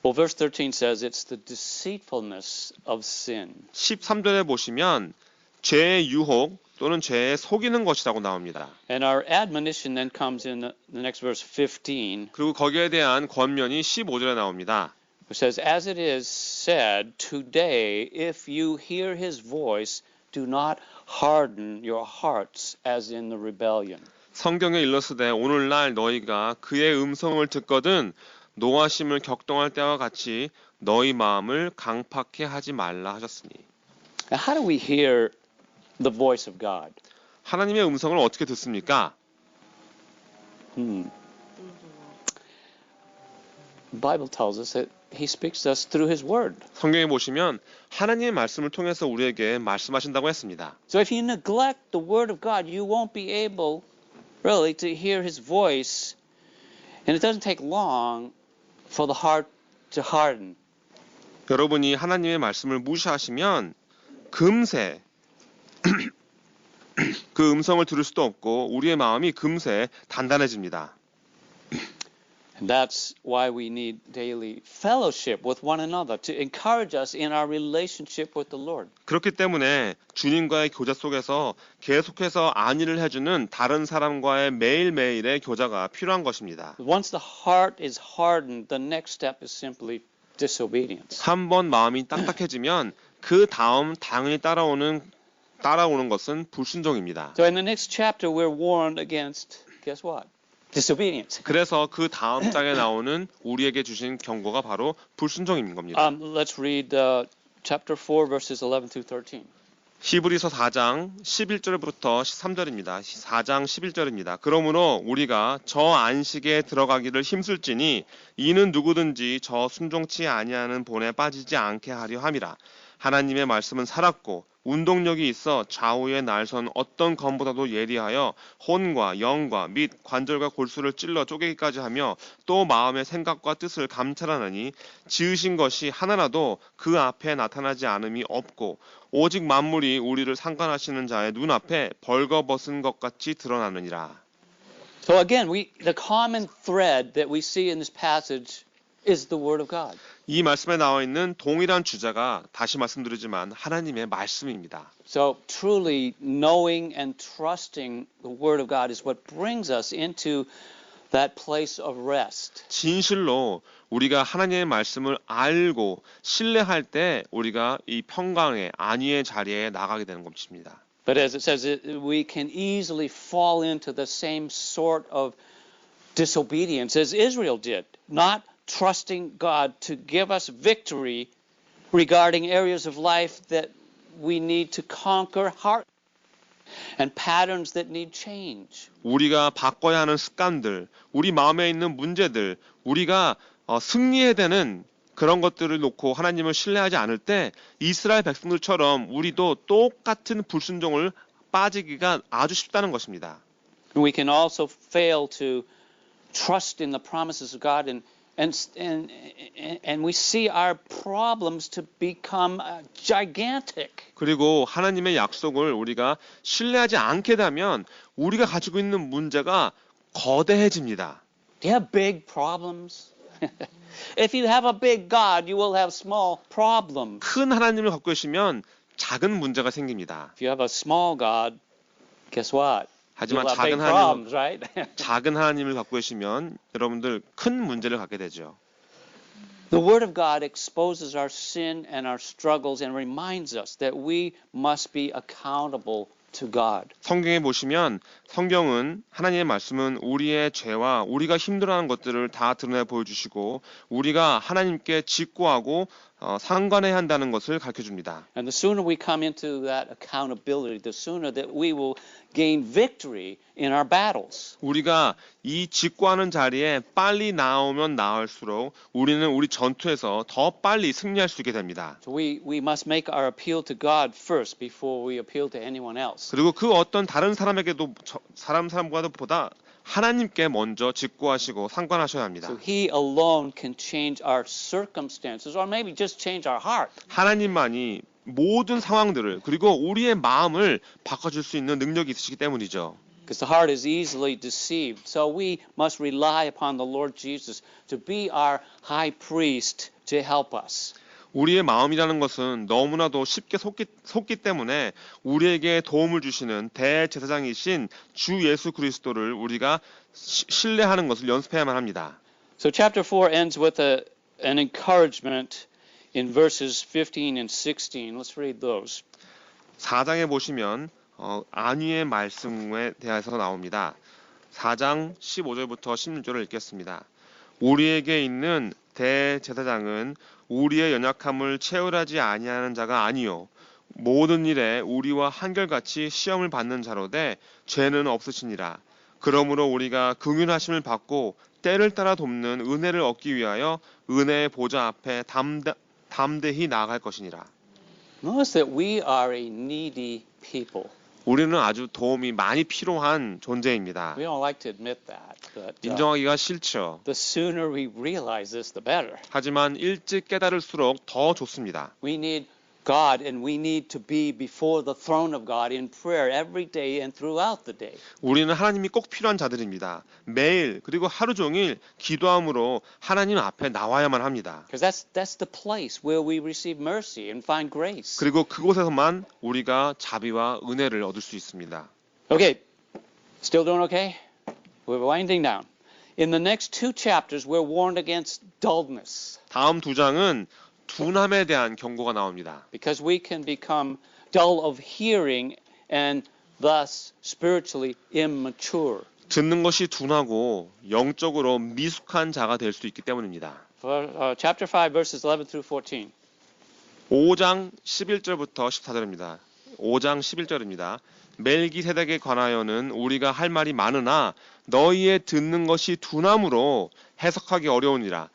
Well, verse 13 says it's the deceitfulness of sin. 13절에 보시면 죄의 유혹 또는 죄에 속이는 것이라고 나옵니다. And our admonition then comes in the next verse 15, 그리고 거기에 대한 권면이 15절에 나옵니다. which says, As it is said, today, if you hear his voice, do not harden your hearts as in the rebellion. 성경에 일러스되 오늘날 너희가 그의 음성을 듣거든 노하심을 격동할 때와 같이 너희 마음을 강팍해 하지 말라 하셨으니. Now, how do we hear the voice of God? 하나님의 음성을 어떻게 듣습니까? The Bible tells us that he speaks to us through his word. 성경에 보시면 하나님의 말씀을 통해서 우리에게 말씀하신다고 했습니다. So if you neglect the word of God, you won't be able really to hear his voice, and it doesn't take long for the heart to harden. 여러분이 하나님의 말씀을 무시하시면 금세 그 음성을 들을 수도 없고 우리의 마음이 금세 단단해집니다. And that's why we need daily fellowship with one another to encourage us in our relationship with the Lord. 그렇기 때문에 주님과의 교제 속에서 계속해서 안위를 해주는 다른 사람과의 매일매일의 교제가 필요한 것입니다. Once the heart is hardened, the next step is simply disobedience. 한번 마음이 딱딱해지면 그 다음 당연히 따라오는 것은 불순종입니다. So in the next chapter, we're warned against, guess what? Disobedience. 그래서 그 다음 장에 나오는 우리에게 주신 경고가 바로 불순종인 겁니다. Let's read chapter 4, verses 11 through 13. 히브리서 4장 11절부터 13절입니다. 4장 11절입니다. 그러므로 우리가 저 안식에 들어가기를 힘쓸지니 이는 누구든지 저 순종치 아니하는 본에 빠지지 않게 하려 함이라. 하나님의 말씀은 살았고 운동력이 있어 좌우의 날선 어떤 검보다도 예리하여 혼과 영과 및 관절과 골수를 찔러 쪼개기까지 하며 또 마음의 생각과 뜻을 감찰하느니 지으신 것이 하나라도 그 앞에 나타나지 않음이 없고 오직 만물이 우리를 상관하시는 자의 눈앞에 벌거벗은 것 같이 드러나느니라. So again, the common thread that we see in this passage is the Word of God. 이 말씀에 나와 있는 동일한 주제가 다시 말씀드리지만 하나님의 말씀입니다. So truly knowing and trusting the Word of God is what brings us into that place of rest. 진실로 우리가 하나님의 말씀을 알고 신뢰할 때 우리가 이 평강의 안위의 자리에 나가게 되는 것입니다. But as it says, we can easily fall into the same sort of disobedience as Israel did, not trusting God to give us victory regarding areas of life that we need to conquer, heart and patterns that need change. 우리가 바꿔야 하는 습관들, 우리 마음에 있는 문제들, 우리가 승리해야 되는 그런 것들을 놓고 하나님을 신뢰하지 않을 때 이스라엘 백성들처럼 우리도 똑같은 불순종을 빠지기가 아주 쉽다는 것입니다. We can also fail to trust in the promises of God and we see our problems to become gigantic. 그리고 하나님의 약속을 우리가 신뢰하지 않게 되면 우리가 가지고 있는 문제가 거대해집니다. Do you have big problems? If you have a big God, you will have small problems. 큰 하나님을 갖고 계시면 작은 문제가 생깁니다. If you have a small God, guess what? 하지만 You'll have big 작은 하나님, problems, right? 작은 하나님을 갖고 계시면 여러분들 큰 문제를 갖게 되죠. The Word of God exposes our sin and our struggles and reminds us that we must be accountable to God. 성경에 보시면 성경은 하나님의 말씀은 우리의 죄와 우리가 힘들어하는 것들을 다 드러내 보여주시고 우리가 하나님께 직고하고 상관해야 한다는 것을 가르쳐줍니다. And the sooner we come into that accountability, the sooner that we will gain victory in our battles. 우리가 이 직고하는 자리에 빨리 나오면 나올수록 우리는 우리 전투에서 더 빨리 승리할 수 있게 됩니다. So we must make our appeal to God first before we appeal to anyone else. 그리고 그 어떤 다른 사람에게도 사람과도 보다 하나님께 먼저 직고하시고 상관하셔야 합니다. So He alone can change our circumstances or maybe just change our heart. 하나님만이 모든 상황들을 그리고 우리의 마음을 바꿔줄 수 있는 능력이 있으시기 때문이죠. Because the heart is easily deceived. So we must rely upon the Lord Jesus to be our high priest to help us. 우리의 마음이라는 것은 너무나도 쉽게 속기 때문에 우리에게 도움을 주시는 대제사장이신 주 예수 그리스도를 우리가 신뢰하는 것을 연습해야만 합니다. So chapter 4 ends with an encouragement in verses 15 and 16. Let's read those. 4장에 보시면 안위의 말씀에 대해서 나옵니다. 4장 15절부터 16절을 읽겠습니다. 우리에게 있는 대제사장은 우리의 연약함을 체휼하지 아니하는 자가 아니요 모든 일에 우리와 한결같이 시험을 받는 자로되 죄는 없으시니라. 그러므로 우리가 긍휼하심을 받고 때를 따라 돕는 은혜를 얻기 위하여 은혜의 보좌 앞에 담대히 나아갈 것이니라. Notice that we are a needy people. 우리는 아주 도움이 많이 필요한 존재입니다. We don't like to admit that, but 인정하기가 싫죠. the sooner we realize this, the better. 하지만 일찍 깨달을수록 더 좋습니다. We need God and we need to be before the throne of God in prayer every day and throughout the day. 우리는 하나님이 꼭 필요한 자들입니다. 매일 그리고 하루 종일 기도함으로 하나님 앞에 나와야만 합니다. Because that's the place where we receive mercy and find grace. 그리고 그곳에서만 우리가 자비와 은혜를 얻을 수 있습니다. Okay, still doing okay? We're winding down. In the next two chapters, we're warned against dullness. 다음 두 장은 둔함에 대한 경고가 나옵니다. Because we can become dull of hearing and thus spiritually immature. 듣는 것이 둔하고 영적으로 미숙한 자가 될 수 있기 때문입니다. For, chapter 5, verses 11 through 14. 5장 11절부터 14절입니다. 5장 11절입니다. 멜기세덱에 관하여는 우리가 할 말이 많으나 너희의 듣는 것이 둔함으로 해석하기 어려우니라.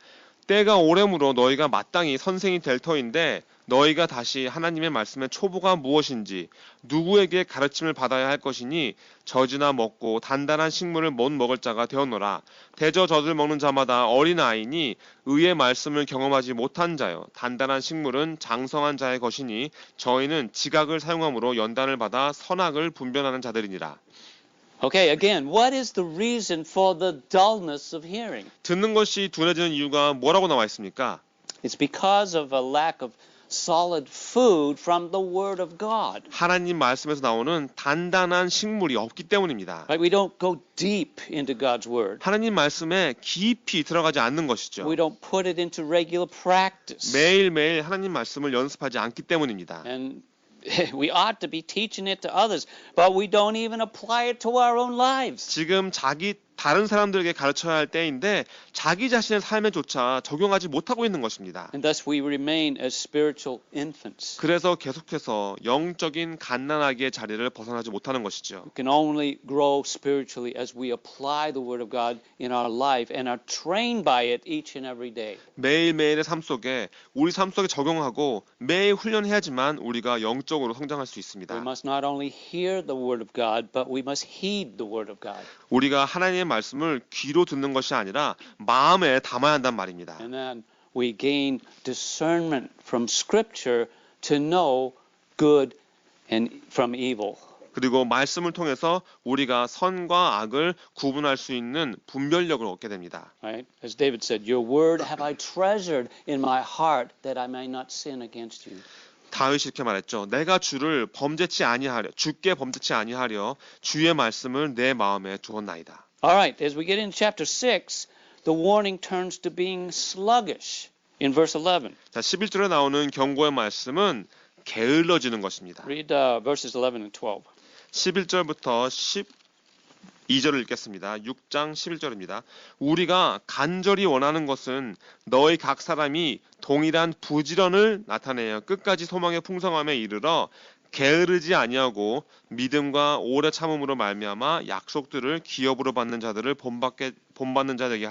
때가 오래므로 너희가 마땅히 선생이 될 터인데 너희가 다시 하나님의 말씀의 초보가 무엇인지 누구에게 가르침을 받아야 할 것이니 젖이나 먹고 단단한 식물을 못 먹을 자가 되었노라. 대저 젖을 먹는 자마다 어린아이니 의의 말씀을 경험하지 못한 자요. 단단한 식물은 장성한 자의 것이니 저희는 지각을 사용함으로 연단을 받아 선악을 분별하는 자들이니라. Okay, again, what is the reason for the dullness of hearing? 듣는 것이 둔해지는 이유가 뭐라고 나와 있습니까? It's because of a lack of solid food from the Word of God. 하나님 말씀에서 나오는 단단한 식물이 없기 때문입니다. Right? We don't go deep into God's Word. 하나님 말씀에 깊이 들어가지 않는 것이죠. We don't put it into regular practice. 매일매일 하나님 말씀을 연습하지 않기 때문입니다. And we ought to be teaching it to others, but we don't even apply it to our own lives. 지금 다른 사람들에게 가르쳐야 할 때인데 자기 자신의 삶에조차 적용하지 못하고 있는 것입니다. And thus we remain as spiritual infants. 그래서 계속해서 영적인 갓난아기의 자리를 벗어나지 못하는 것이죠. We can only grow spiritually as we apply the Word of God in our life and are trained by it each and every day. 매일매일의 삶 속에 우리 삶 속에 적용하고 매일 훈련해야지만 우리가 영적으로 성장할 수 We 있습니다. must not only hear the Word of God, but we must heed the Word of God. 우리가 하나님의 말씀을 귀로 듣는 것이 아니라 마음에 담아야 한단 말입니다. And then we gain discernment from Scripture to know good and from evil. 그리고 말씀을 통해서 우리가 선과 악을 구분할 수 있는 분별력을 얻게 됩니다. Right? As David said, Your Word have I treasured in my heart that I may not sin against you. 다윗이 이렇게 말했죠. 내가 주께 범죄치 아니하려 주의 말씀을 내 마음에 두었나이다. All right, as we get into chapter 6, the warning turns to being sluggish in verse 11. 자, 11절에 나오는 경고의 말씀은 게을러지는 것입니다. Read verses 11 and 12. 11절부터 12절을 읽겠습니다. 6장 11절입니다. 우리가 간절히 원하는 것은 너희 각 사람이 동일한 부지런을 나타내어 끝까지 소망의 풍성함에 이르러 게으르지 아니하고 믿음과 오래 참음으로 말미암아 약속들을 기업으로 받는 자들을 본받는 자에게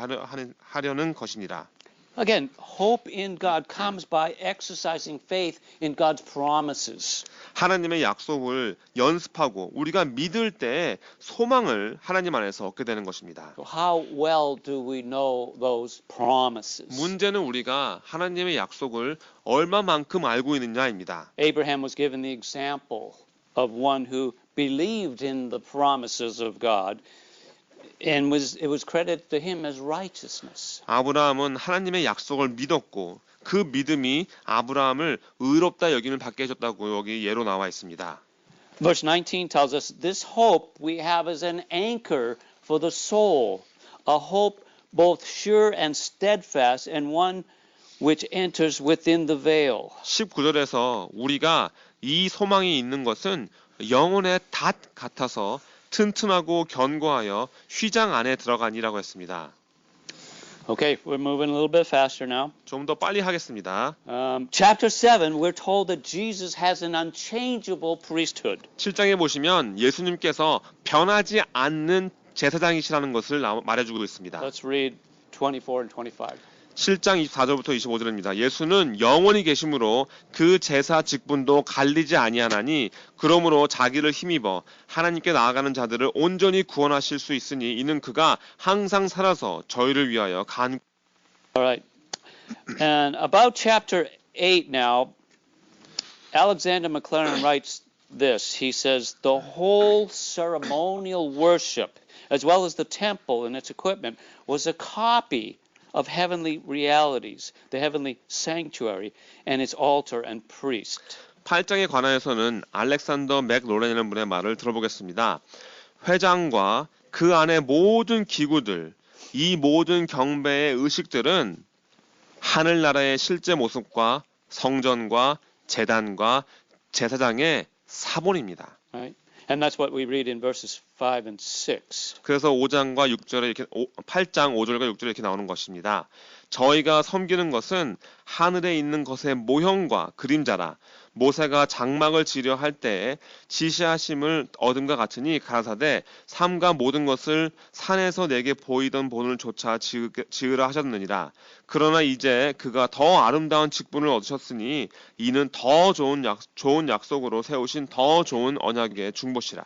하려는 것이니라. Again, hope in God comes by exercising faith in God's promises. 하나님의 약속을 연습하고 우리가 믿을 때 소망을 하나님 안에서 얻게 되는 것입니다. So how well do we know those promises? 문제는 우리가 하나님의 약속을 얼마만큼 알고 있느냐입니다. Abraham was given the example of one who believed in the promises of God. And it was credited to him as righteousness. 아브라함은 하나님의 약속을 믿었고 그 믿음이 아브라함을 의롭다 여김을 받게 해줬다고 여기 예로 나와 있습니다. Verse 19 tells us this hope we have as an anchor for the soul, a hope both sure and steadfast and one which enters within the veil. 19절에서 우리가 이 소망이 있는 것은 영혼의 닷 같아서 튼튼하고 견고하여 휘장 안에 들어가니라고 했습니다. Okay, we're moving a little bit faster now. 좀 더 빨리 하겠습니다. Chapter 7, we're told that Jesus has an unchangeable priesthood. 7장에 보시면 예수님께서 변하지 않는 제사장이시라는 것을 말해주고 있습니다. Let's read 24 and 25. 7장 24절부터 25절입니다. 예수는 영원히 계심으로 그 제사 직분도 갈리지 아니하나니 그러므로 자기를 힘입어 하나님께 나아가는 자들을 온전히 구원하실 수 있으니 이는 그가 항상 살아서 저희를 위하여 All right. And about chapter 8 now, Alexander McLaren writes this. He says, the whole ceremonial worship, as well as the temple and its equipment, was a copy of heavenly realities, the heavenly sanctuary, and its altar and priest. 8장에 관하여서는 알렉산더 맥로렌이라는 분의 말을 들어보겠습니다. 회장과 그 안의 모든 기구들, 이 모든 경배의 의식들은 하늘나라의 실제 모습과 성전과 제단과 제사장의 사본입니다. Right? And that's what we read in verses 5 and 6. 그래서 5장과 6절에 이렇게 8장 5절과 6절에 이렇게 나오는 것입니다. 저희가 섬기는 것은 하늘에 있는 것의 모형과 그림자라 모세가 장막을 지려 할 때에 지시하심을 얻음과 같으니 가라사대 삼가 모든 것을 산에서 내게 보이던 본을 조차 지으라 하셨느니라. 그러나 이제 그가 더 아름다운 직분을 얻으셨으니 이는 더 좋은 약속으로 세우신 더 좋은 언약의 중보시라.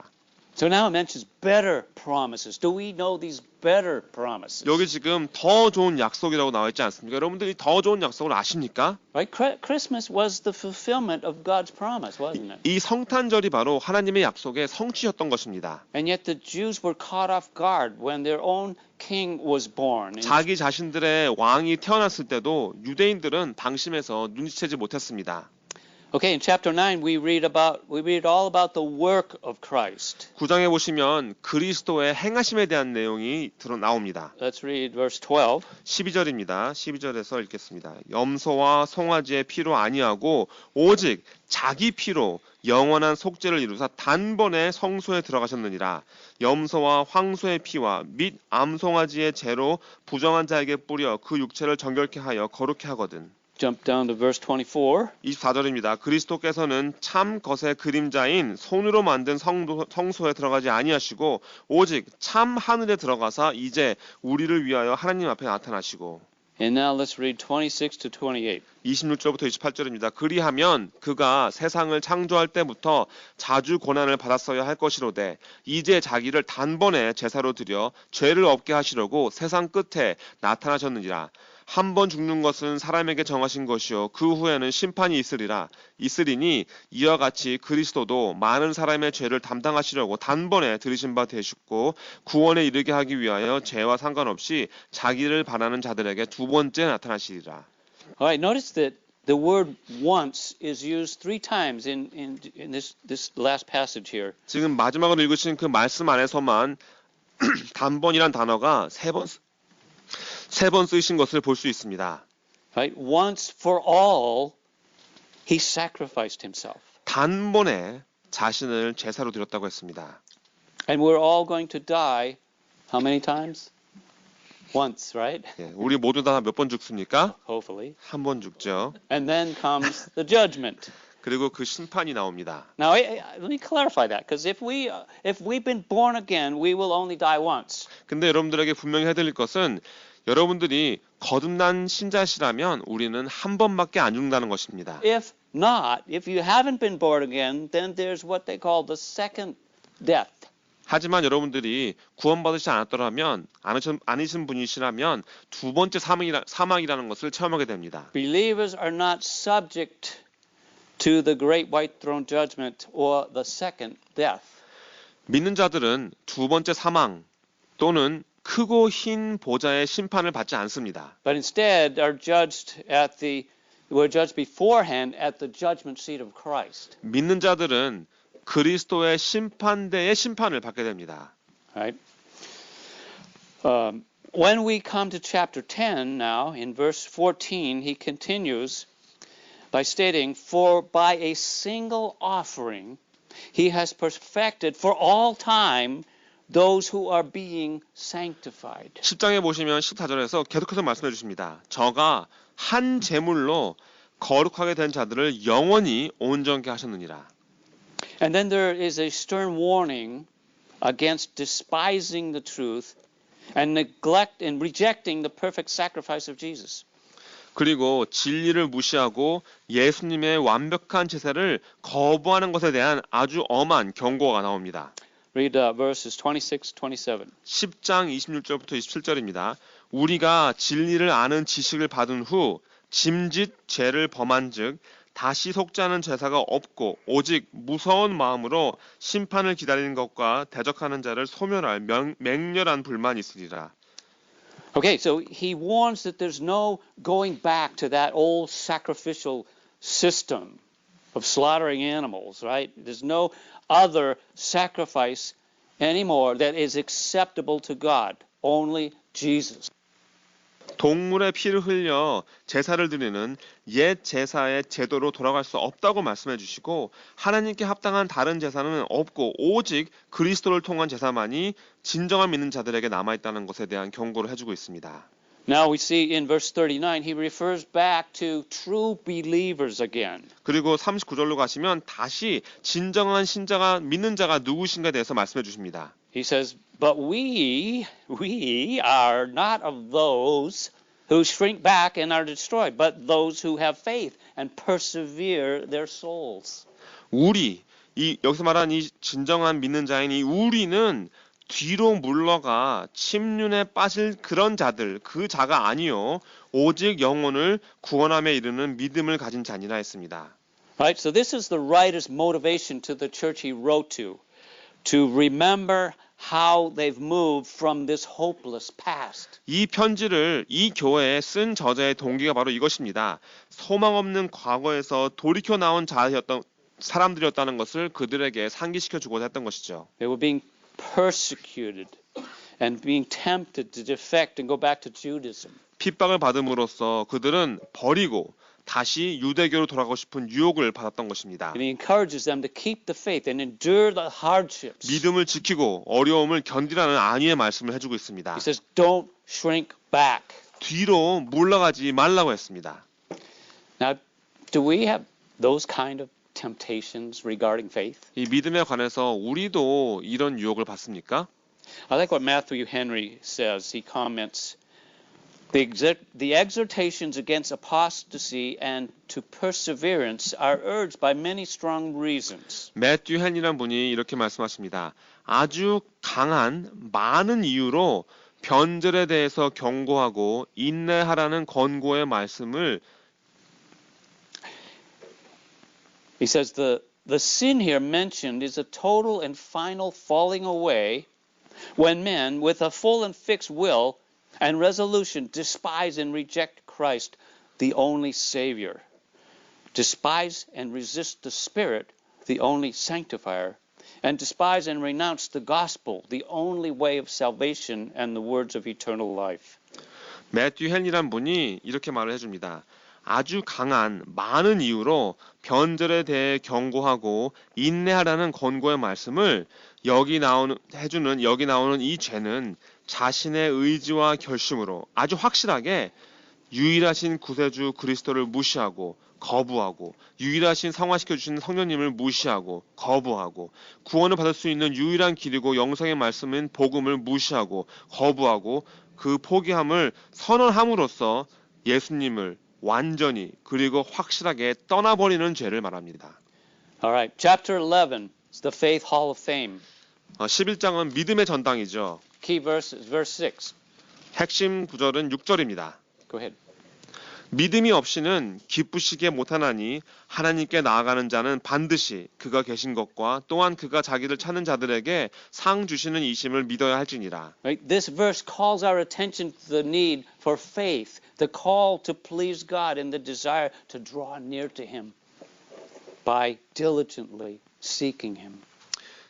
So now it mentions better promises. Do we know these better promises? 여기 지금 더 좋은 약속이라고 나와 있지 않습니까? 여러분들이 더 좋은 약속을 아십니까? Right? Christmas was the fulfillment of God's promise, wasn't it? 이 성탄절이 바로 하나님의 약속의 성취였던 것입니다. And yet the Jews were caught off guard when their own king was born. 자기 자신들의 왕이 태어났을 때도 유대인들은 방심해서 눈치채지 못했습니다. Okay, in chapter 9 we read all about the work of Christ. 9장에 보시면 그리스도의 행하심에 대한 내용이 나옵니다. Let's read verse 12. 12절입니다. 12절에서 읽겠습니다. 염소와 송아지의 피로 아니하고 오직 자기 피로 영원한 속죄를 이루사 단번에 성소에 들어가셨느니라. 염소와 황소의 피와 및 암송아지의 재로 부정한 자에게 뿌려 그 육체를 정결케 하여 거룩케 하거든. Jump down to verse 24. 24절입니다. 그리스도께서는 참 것의 그림자인 손으로 만든 성소에 들어가지 아니하시고 오직 참 하늘에 들어가사 이제 우리를 위하여 하나님 앞에 나타나시고. And now let's read 26 to 28. 26절부터 28절입니다. 그리하면 그가 세상을 창조할 때부터 자주 고난을 받았어야 할 것이로되 이제 자기를 단번에 제사로 드려 죄를 없게 하시려고 세상 끝에 나타나셨느니라. 한 번 죽는 것은 사람에게 정하신 것이요 그 후에는 심판이 있으리니 이와 같이 그리스도도 많은 사람의 죄를 담당하시려고 단번에 들이신 바 되셨고 구원에 이르게 하기 위하여 죄와 상관없이 자기를 바라는 자들에게 두 번째 나타나시리라. All right, notice that the word once is used 3 times in this last passage here. 지금 마지막으로 읽으신 그 말씀 안에서만 단번이란 단어가 세 번 쓰이신 것을 볼 수 있습니다. Right? Once for all, he sacrificed himself. 단번에 자신을 제사로 드렸다고 했습니다. And we're all going to die how many times? Once, right? 예, 우리 모두 다 몇 번 죽습니까? Hopefully. 한 번 죽죠. And then comes the judgment. 그리고 그 심판이 나옵니다. Now, let me clarify that, because if we've been born again, we will only die once. 근데 여러분들에게 분명히 해드릴 것은 여러분들이 거듭난 신자시라면 우리는 한 번밖에 안 죽는다는 것입니다. If not, if you haven't been born again, then there's what they call the second death. 하지만 여러분들이 구원받으시지 않았더라면 아니신 분이시라면 두 번째 사망이라는 것을 체험하게 됩니다. Believers are not subject to the great white throne judgment or the second death. 믿는 자들은 두 번째 사망 또는 크고 흰 보좌의 심판을 받지 않습니다. But instead are were judged beforehand at the judgment seat of Christ. 믿는 자들은 그리스도의 심판대의 심판을 받게 됩니다. Right? When we come to chapter 10 now, in verse 14, he continues by stating, "For by a single offering he has perfected for all time those who are being sanctified." 10장에 보시면 14절에서 계속해서 말씀해 주십니다. 저가 한 제물로 거룩하게 된 자들을 영원히 온전케 하셨느니라. And then there is a stern warning against despising the truth and rejecting the perfect sacrifice of Jesus. 그리고 진리를 무시하고 예수님의 완벽한 제사를 거부하는 것에 대한 아주 엄한 경고가 나옵니다. Read verses 26, 27. 10장 26절부터 27절입니다. 우리가 진리를 아는 지식을 받은 후 짐짓 죄를 범한즉 다시 속지 않은 제사가 없고 오직 무서운 마음으로 심판을 기다리는 것과 대적하는 자를 소멸할 맹렬한 불만이 있으리라. Okay, so he warns that there's no going back to that old sacrificial system of slaughtering animals, right? There's no other sacrifice anymore that is acceptable to God, only Jesus. 동물의 피를 흘려 제사를 드리는 옛 제사의 제도로 돌아갈 수 없다고 말씀해 주시고 하나님께 합당한 다른 제사는 없고 오직 그리스도를 통한 제사만이 진정한 믿는 자들에게 남아있다는 것에 대한 경고를 해주고 있습니다. Now we see in verse 39, he refers back to true believers again. 그리고 39절로 가시면 다시 진정한 신자가 믿는 자가 누구신가에 대해서 말씀해 주십니다. He says, "But we are not of those who shrink back and are destroyed, but those who have faith and persevere their souls." 여기서 말한 이 진정한 믿는 자인 이 우리는 뒤로 물러가 침륜에 빠질 그런 자들, 그 자가 아니요 오직 영혼을 구원함에 이르는 믿음을 가진 자니라 했습니다. Right? So this is the writer's motivation to the church he wrote to remember how they've moved from this hopeless past. 이 편지를 이 교회에 쓴 저자의 동기가 바로 이것입니다. 소망 없는 과거에서 돌이켜 나온 사람들이었다는 것을 그들에게 상기시켜 주고자 했던 것이죠. They were being persecuted and being tempted to defect and go back to Judaism. 핍박을 받음으로써 그들은 버리고 다시 유대교로 돌아가고 싶은 유혹을 받았던 것입니다. And he encourages them to keep the faith and endure the hardships. 믿음을 지키고 어려움을 견디라는 안위의 말씀을 해주고 있습니다. He says, "Don't shrink back." 뒤로 물러가지 말라고 했습니다. Now, do we have those kind of temptations regarding faith? 이 믿음에 관해서 우리도 이런 유혹을 받습니까? I like what Matthew Henry says. He comments, The exhortations against apostasy and to perseverance are urged by many strong reasons. 매튜 헨이라는 분이 이렇게 말씀하십니다. 아주 강한 많은 이유로 변절에 대해서 경고하고 인내하라는 권고의 말씀을 He says the sin here mentioned is a total and final falling away when men with a full and fixed will and resolution despise and reject Christ, the only Savior. Despise and resist the Spirit, the only sanctifier, and despise and renounce the gospel, the only way of salvation and the words of eternal life. 매튜 헨이란 분이 이렇게 말을 해줍니다. 아주 강한 많은 이유로 변절에 대해 경고하고 인내하라는 권고의 말씀을 여기 나오는 이 죄는 자신의 의지와 결심으로 아주 확실하게 유일하신 구세주 그리스도를 무시하고 거부하고 유일하신 성화시켜 주시는 성령님을 무시하고 거부하고 구원을 받을 수 있는 유일한 길이고 영생의 말씀인 복음을 무시하고 거부하고 그 포기함을 선언함으로써 예수님을 완전히 그리고 확실하게 떠나버리는 죄를 말합니다. All right, chapter 11 is the Faith Hall of Fame. 11장은 믿음의 전당이죠. Key verse is verse 6. 핵심 구절은 6절입니다. Go ahead. 믿음이 없이는 기쁘시게 못하나니 하나님께 나아가는 자는 반드시 그가 계신 것과 또한 그가 자기를 찾는 자들에게 상 주시는 이심을 믿어야 할지니라. Right? This verse calls our attention to the need for faith, the call to please God and the desire to draw near to Him by diligently seeking Him.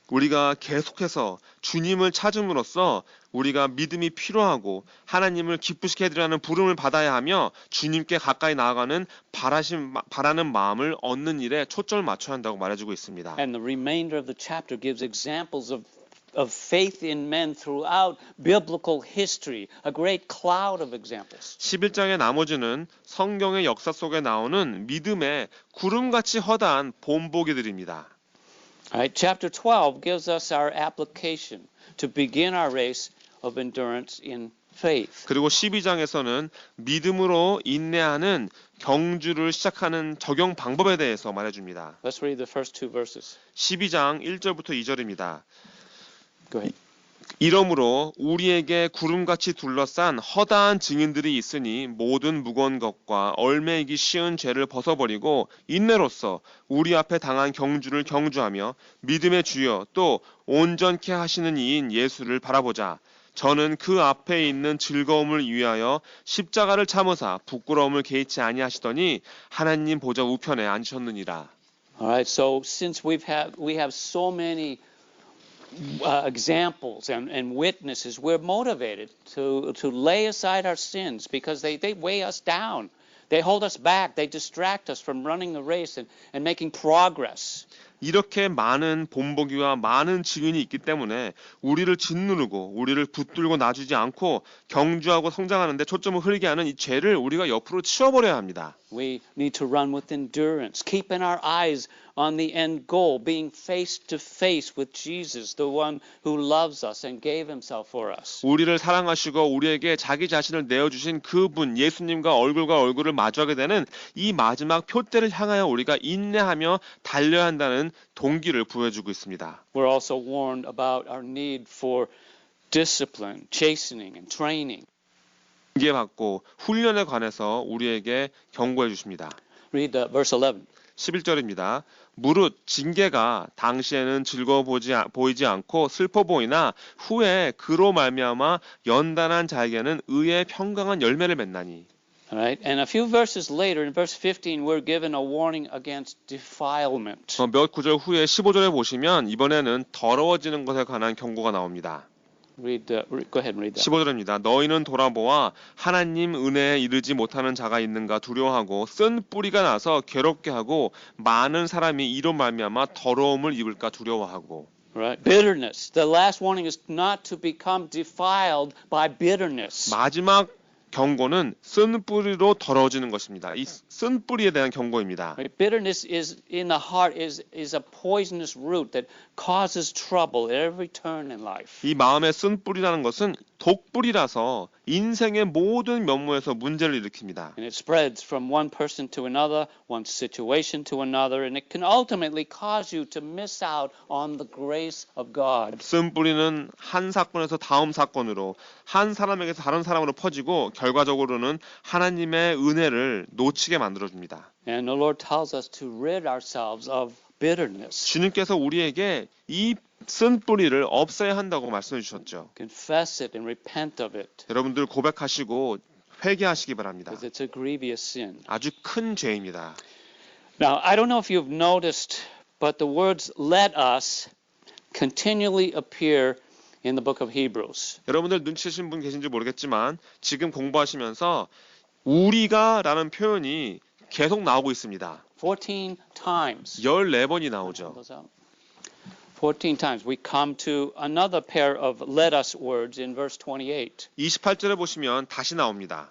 우리가 계속해서 주님을 찾음으로써 우리가 믿음이 필요하고 하나님을 기쁘시게 해드리라는 부름을 받아야 하며 주님께 가까이 나아가는 바라는 마음을 얻는 일에 초점을 맞춰야 한다고 말해주고 있습니다. And the remainder of the chapter gives examples of faith in men throughout biblical history, a great cloud of examples. 11장의 나머지는 성경의 역사 속에 나오는 믿음의 구름같이 허다한 본보기들입니다. All right, chapter 12 gives us our application to begin our race of endurance in faith. 그리고 12장에서는 믿음으로 인내하는 경주를 시작하는 적용 방법에 대해서 말해줍니다. Let's read the first two verses. 12장 1절부터 2절입니다. Go ahead. 이러므로 우리에게 구름같이 둘러싼 허다한 증인들이 있으니 모든 무거운 것과 얽매이기 쉬운 죄를 벗어버리고 인내로써 우리 앞에 당한 경주를 경주하며 믿음의 주여 또 온전케 하시는 이인 예수를 바라보자. 저는 그 앞에 있는 즐거움을 위하여 십자가를 참으사 부끄러움을 개의치 아니하시더니 하나님 보좌 우편에 앉으셨느니라. All right, so since we have so many examples and witnesses, we're motivated to lay aside our sins because they weigh us down. They hold us back. They distract us from running the race and making progress. 이렇게 많은 본보기와 많은 증인이 있기 때문에 우리를 짓누르고 우리를 붙들고 놔주지 않고 경주하고 성장하는 데 초점을 흐리게 하는 이 죄를 우리가 옆으로 치워버려야 합니다. We need to run with endurance, keeping our eyes on the end goal, being face to face with Jesus, the one who loves us and gave himself for us. 우리를 사랑하시고 우리에게 자기 자신을 내어주신 그분 예수님과 얼굴과 얼굴을 마주하게 되는 이 마지막 표대를 향하여 우리가 인내하며 달려야 한다는 동기를 부여주고 있습니다. We're also warned about our need for discipline, chastening, and training. 받고 훈련에 관해서 우리에게 경고해 주십니다. Read verse 11. 11절입니다. 무릇 징계가 당시에는 즐거워 보이지 않고 슬퍼 보이나 후에 그로 말미암아 연단한 자에게는 의의 평강한 열매를 맺나니. All right, and a few verses later, in verse 15, we're given a warning against defilement. 몇 구절 후에 15절에 보시면 이번에는 더러워지는 것에 관한 경고가 나옵니다. Go ahead and read that. 15절입니다. 너희는 돌아보아 하나님 은혜에 이르지 못하는 자가 있는가 두려워하고 쓴 뿌리가 나서 괴롭게 하고 많은 사람이 이로 말미암아 더러움을 입을까 두려워하고. Right. Bitterness. The last warning is not to become defiled by bitterness. 마지막 경고는 쓴 뿌리로 더러워지는 것입니다. 이 쓴 뿌리에 대한 경고입니다. Right. Bitterness is in the heart is a poisonous root that causes trouble at every turn in life. 이 마음의 쓴 뿌리라는 것은 독뿌리라서 인생의 모든 면모에서 문제를 일으킵니다. And it spreads from one person to another, one situation to another, and it can ultimately cause you to miss out on the grace of God. 쓴 뿌리는 한 사건에서 다음 사건으로 한 사람에게서 다른 사람으로 퍼지고 결과적으로는 하나님의 은혜를 놓치게 만들어줍니다. And the Lord tells us to rid ourselves of bitterness. 주님께서 우리에게 이 쓴 뿌리를 없애야 한다고 말씀해 주셨죠. Confess it and repent of it, 여러분들 고백하시고 회개하시기 바랍니다. because it's a grievous sin. 아주 큰 죄입니다. Now, I don't know if you've noticed, but the words let us continually appear in the book of Hebrews. 여러분들 눈치채신 분 계신지 모르겠지만 지금 공부하시면서 우리가라는 표현이 계속 나오고 있습니다. 14 times. 14번이 나오죠. 14 times. We come to another pair of let us words in verse 28. 28절에 보시면 다시 나옵니다.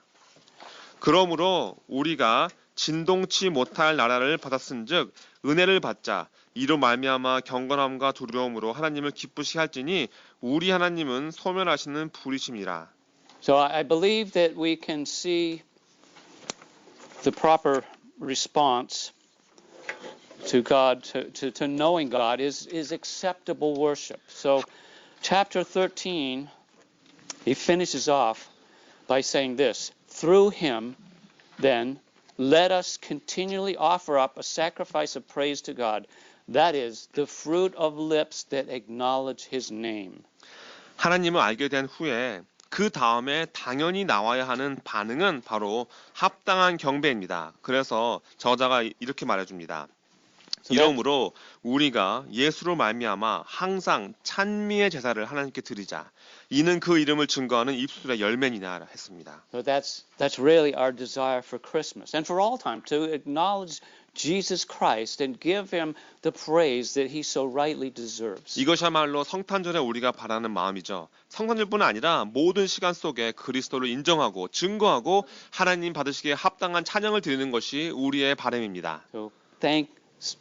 그러므로 우리가 진동치 못할 나라를 받았은즉 은혜를 받자. 이로 말미암아 경건함과 두려움으로 하나님을 기쁘시게 할지니 우리 하나님은 소멸하시는 불이심이라. So I believe that we can see the proper response to God, to knowing God is acceptable worship. So chapter 13, he finishes off by saying this, through him, then, let us continually offer up a sacrifice of praise to God. That is the fruit of lips that acknowledge his name. 하나님을 알게 된 후에 그 다음에 당연히 나와야 하는 반응은 바로 합당한 경배입니다. 그래서 저자가 이렇게 말해줍니다. 이러므로 우리가 예수로 말미암아 항상 찬미의 제사를 하나님께 드리자. 이는 그 이름을 증거하는 입술의 열매니라 했습니다. So that's really our desire for Christmas and for all time, to acknowledge Jesus Christ and give him the praise that he so rightly deserves. 이것이야말로 성탄절에 우리가 바라는 마음이죠. 성탄절뿐 아니라 모든 시간 속에 그리스도를 인정하고 증거하고 하나님 받으시기에 합당한 찬양을 드리는 것이 우리의 바람입니다. So thanks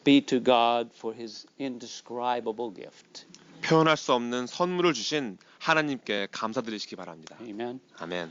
be to God for his indescribable gift. 표현할 수 없는 선물을 주신 하나님께 감사드리시기 바랍니다. Amen. 아멘.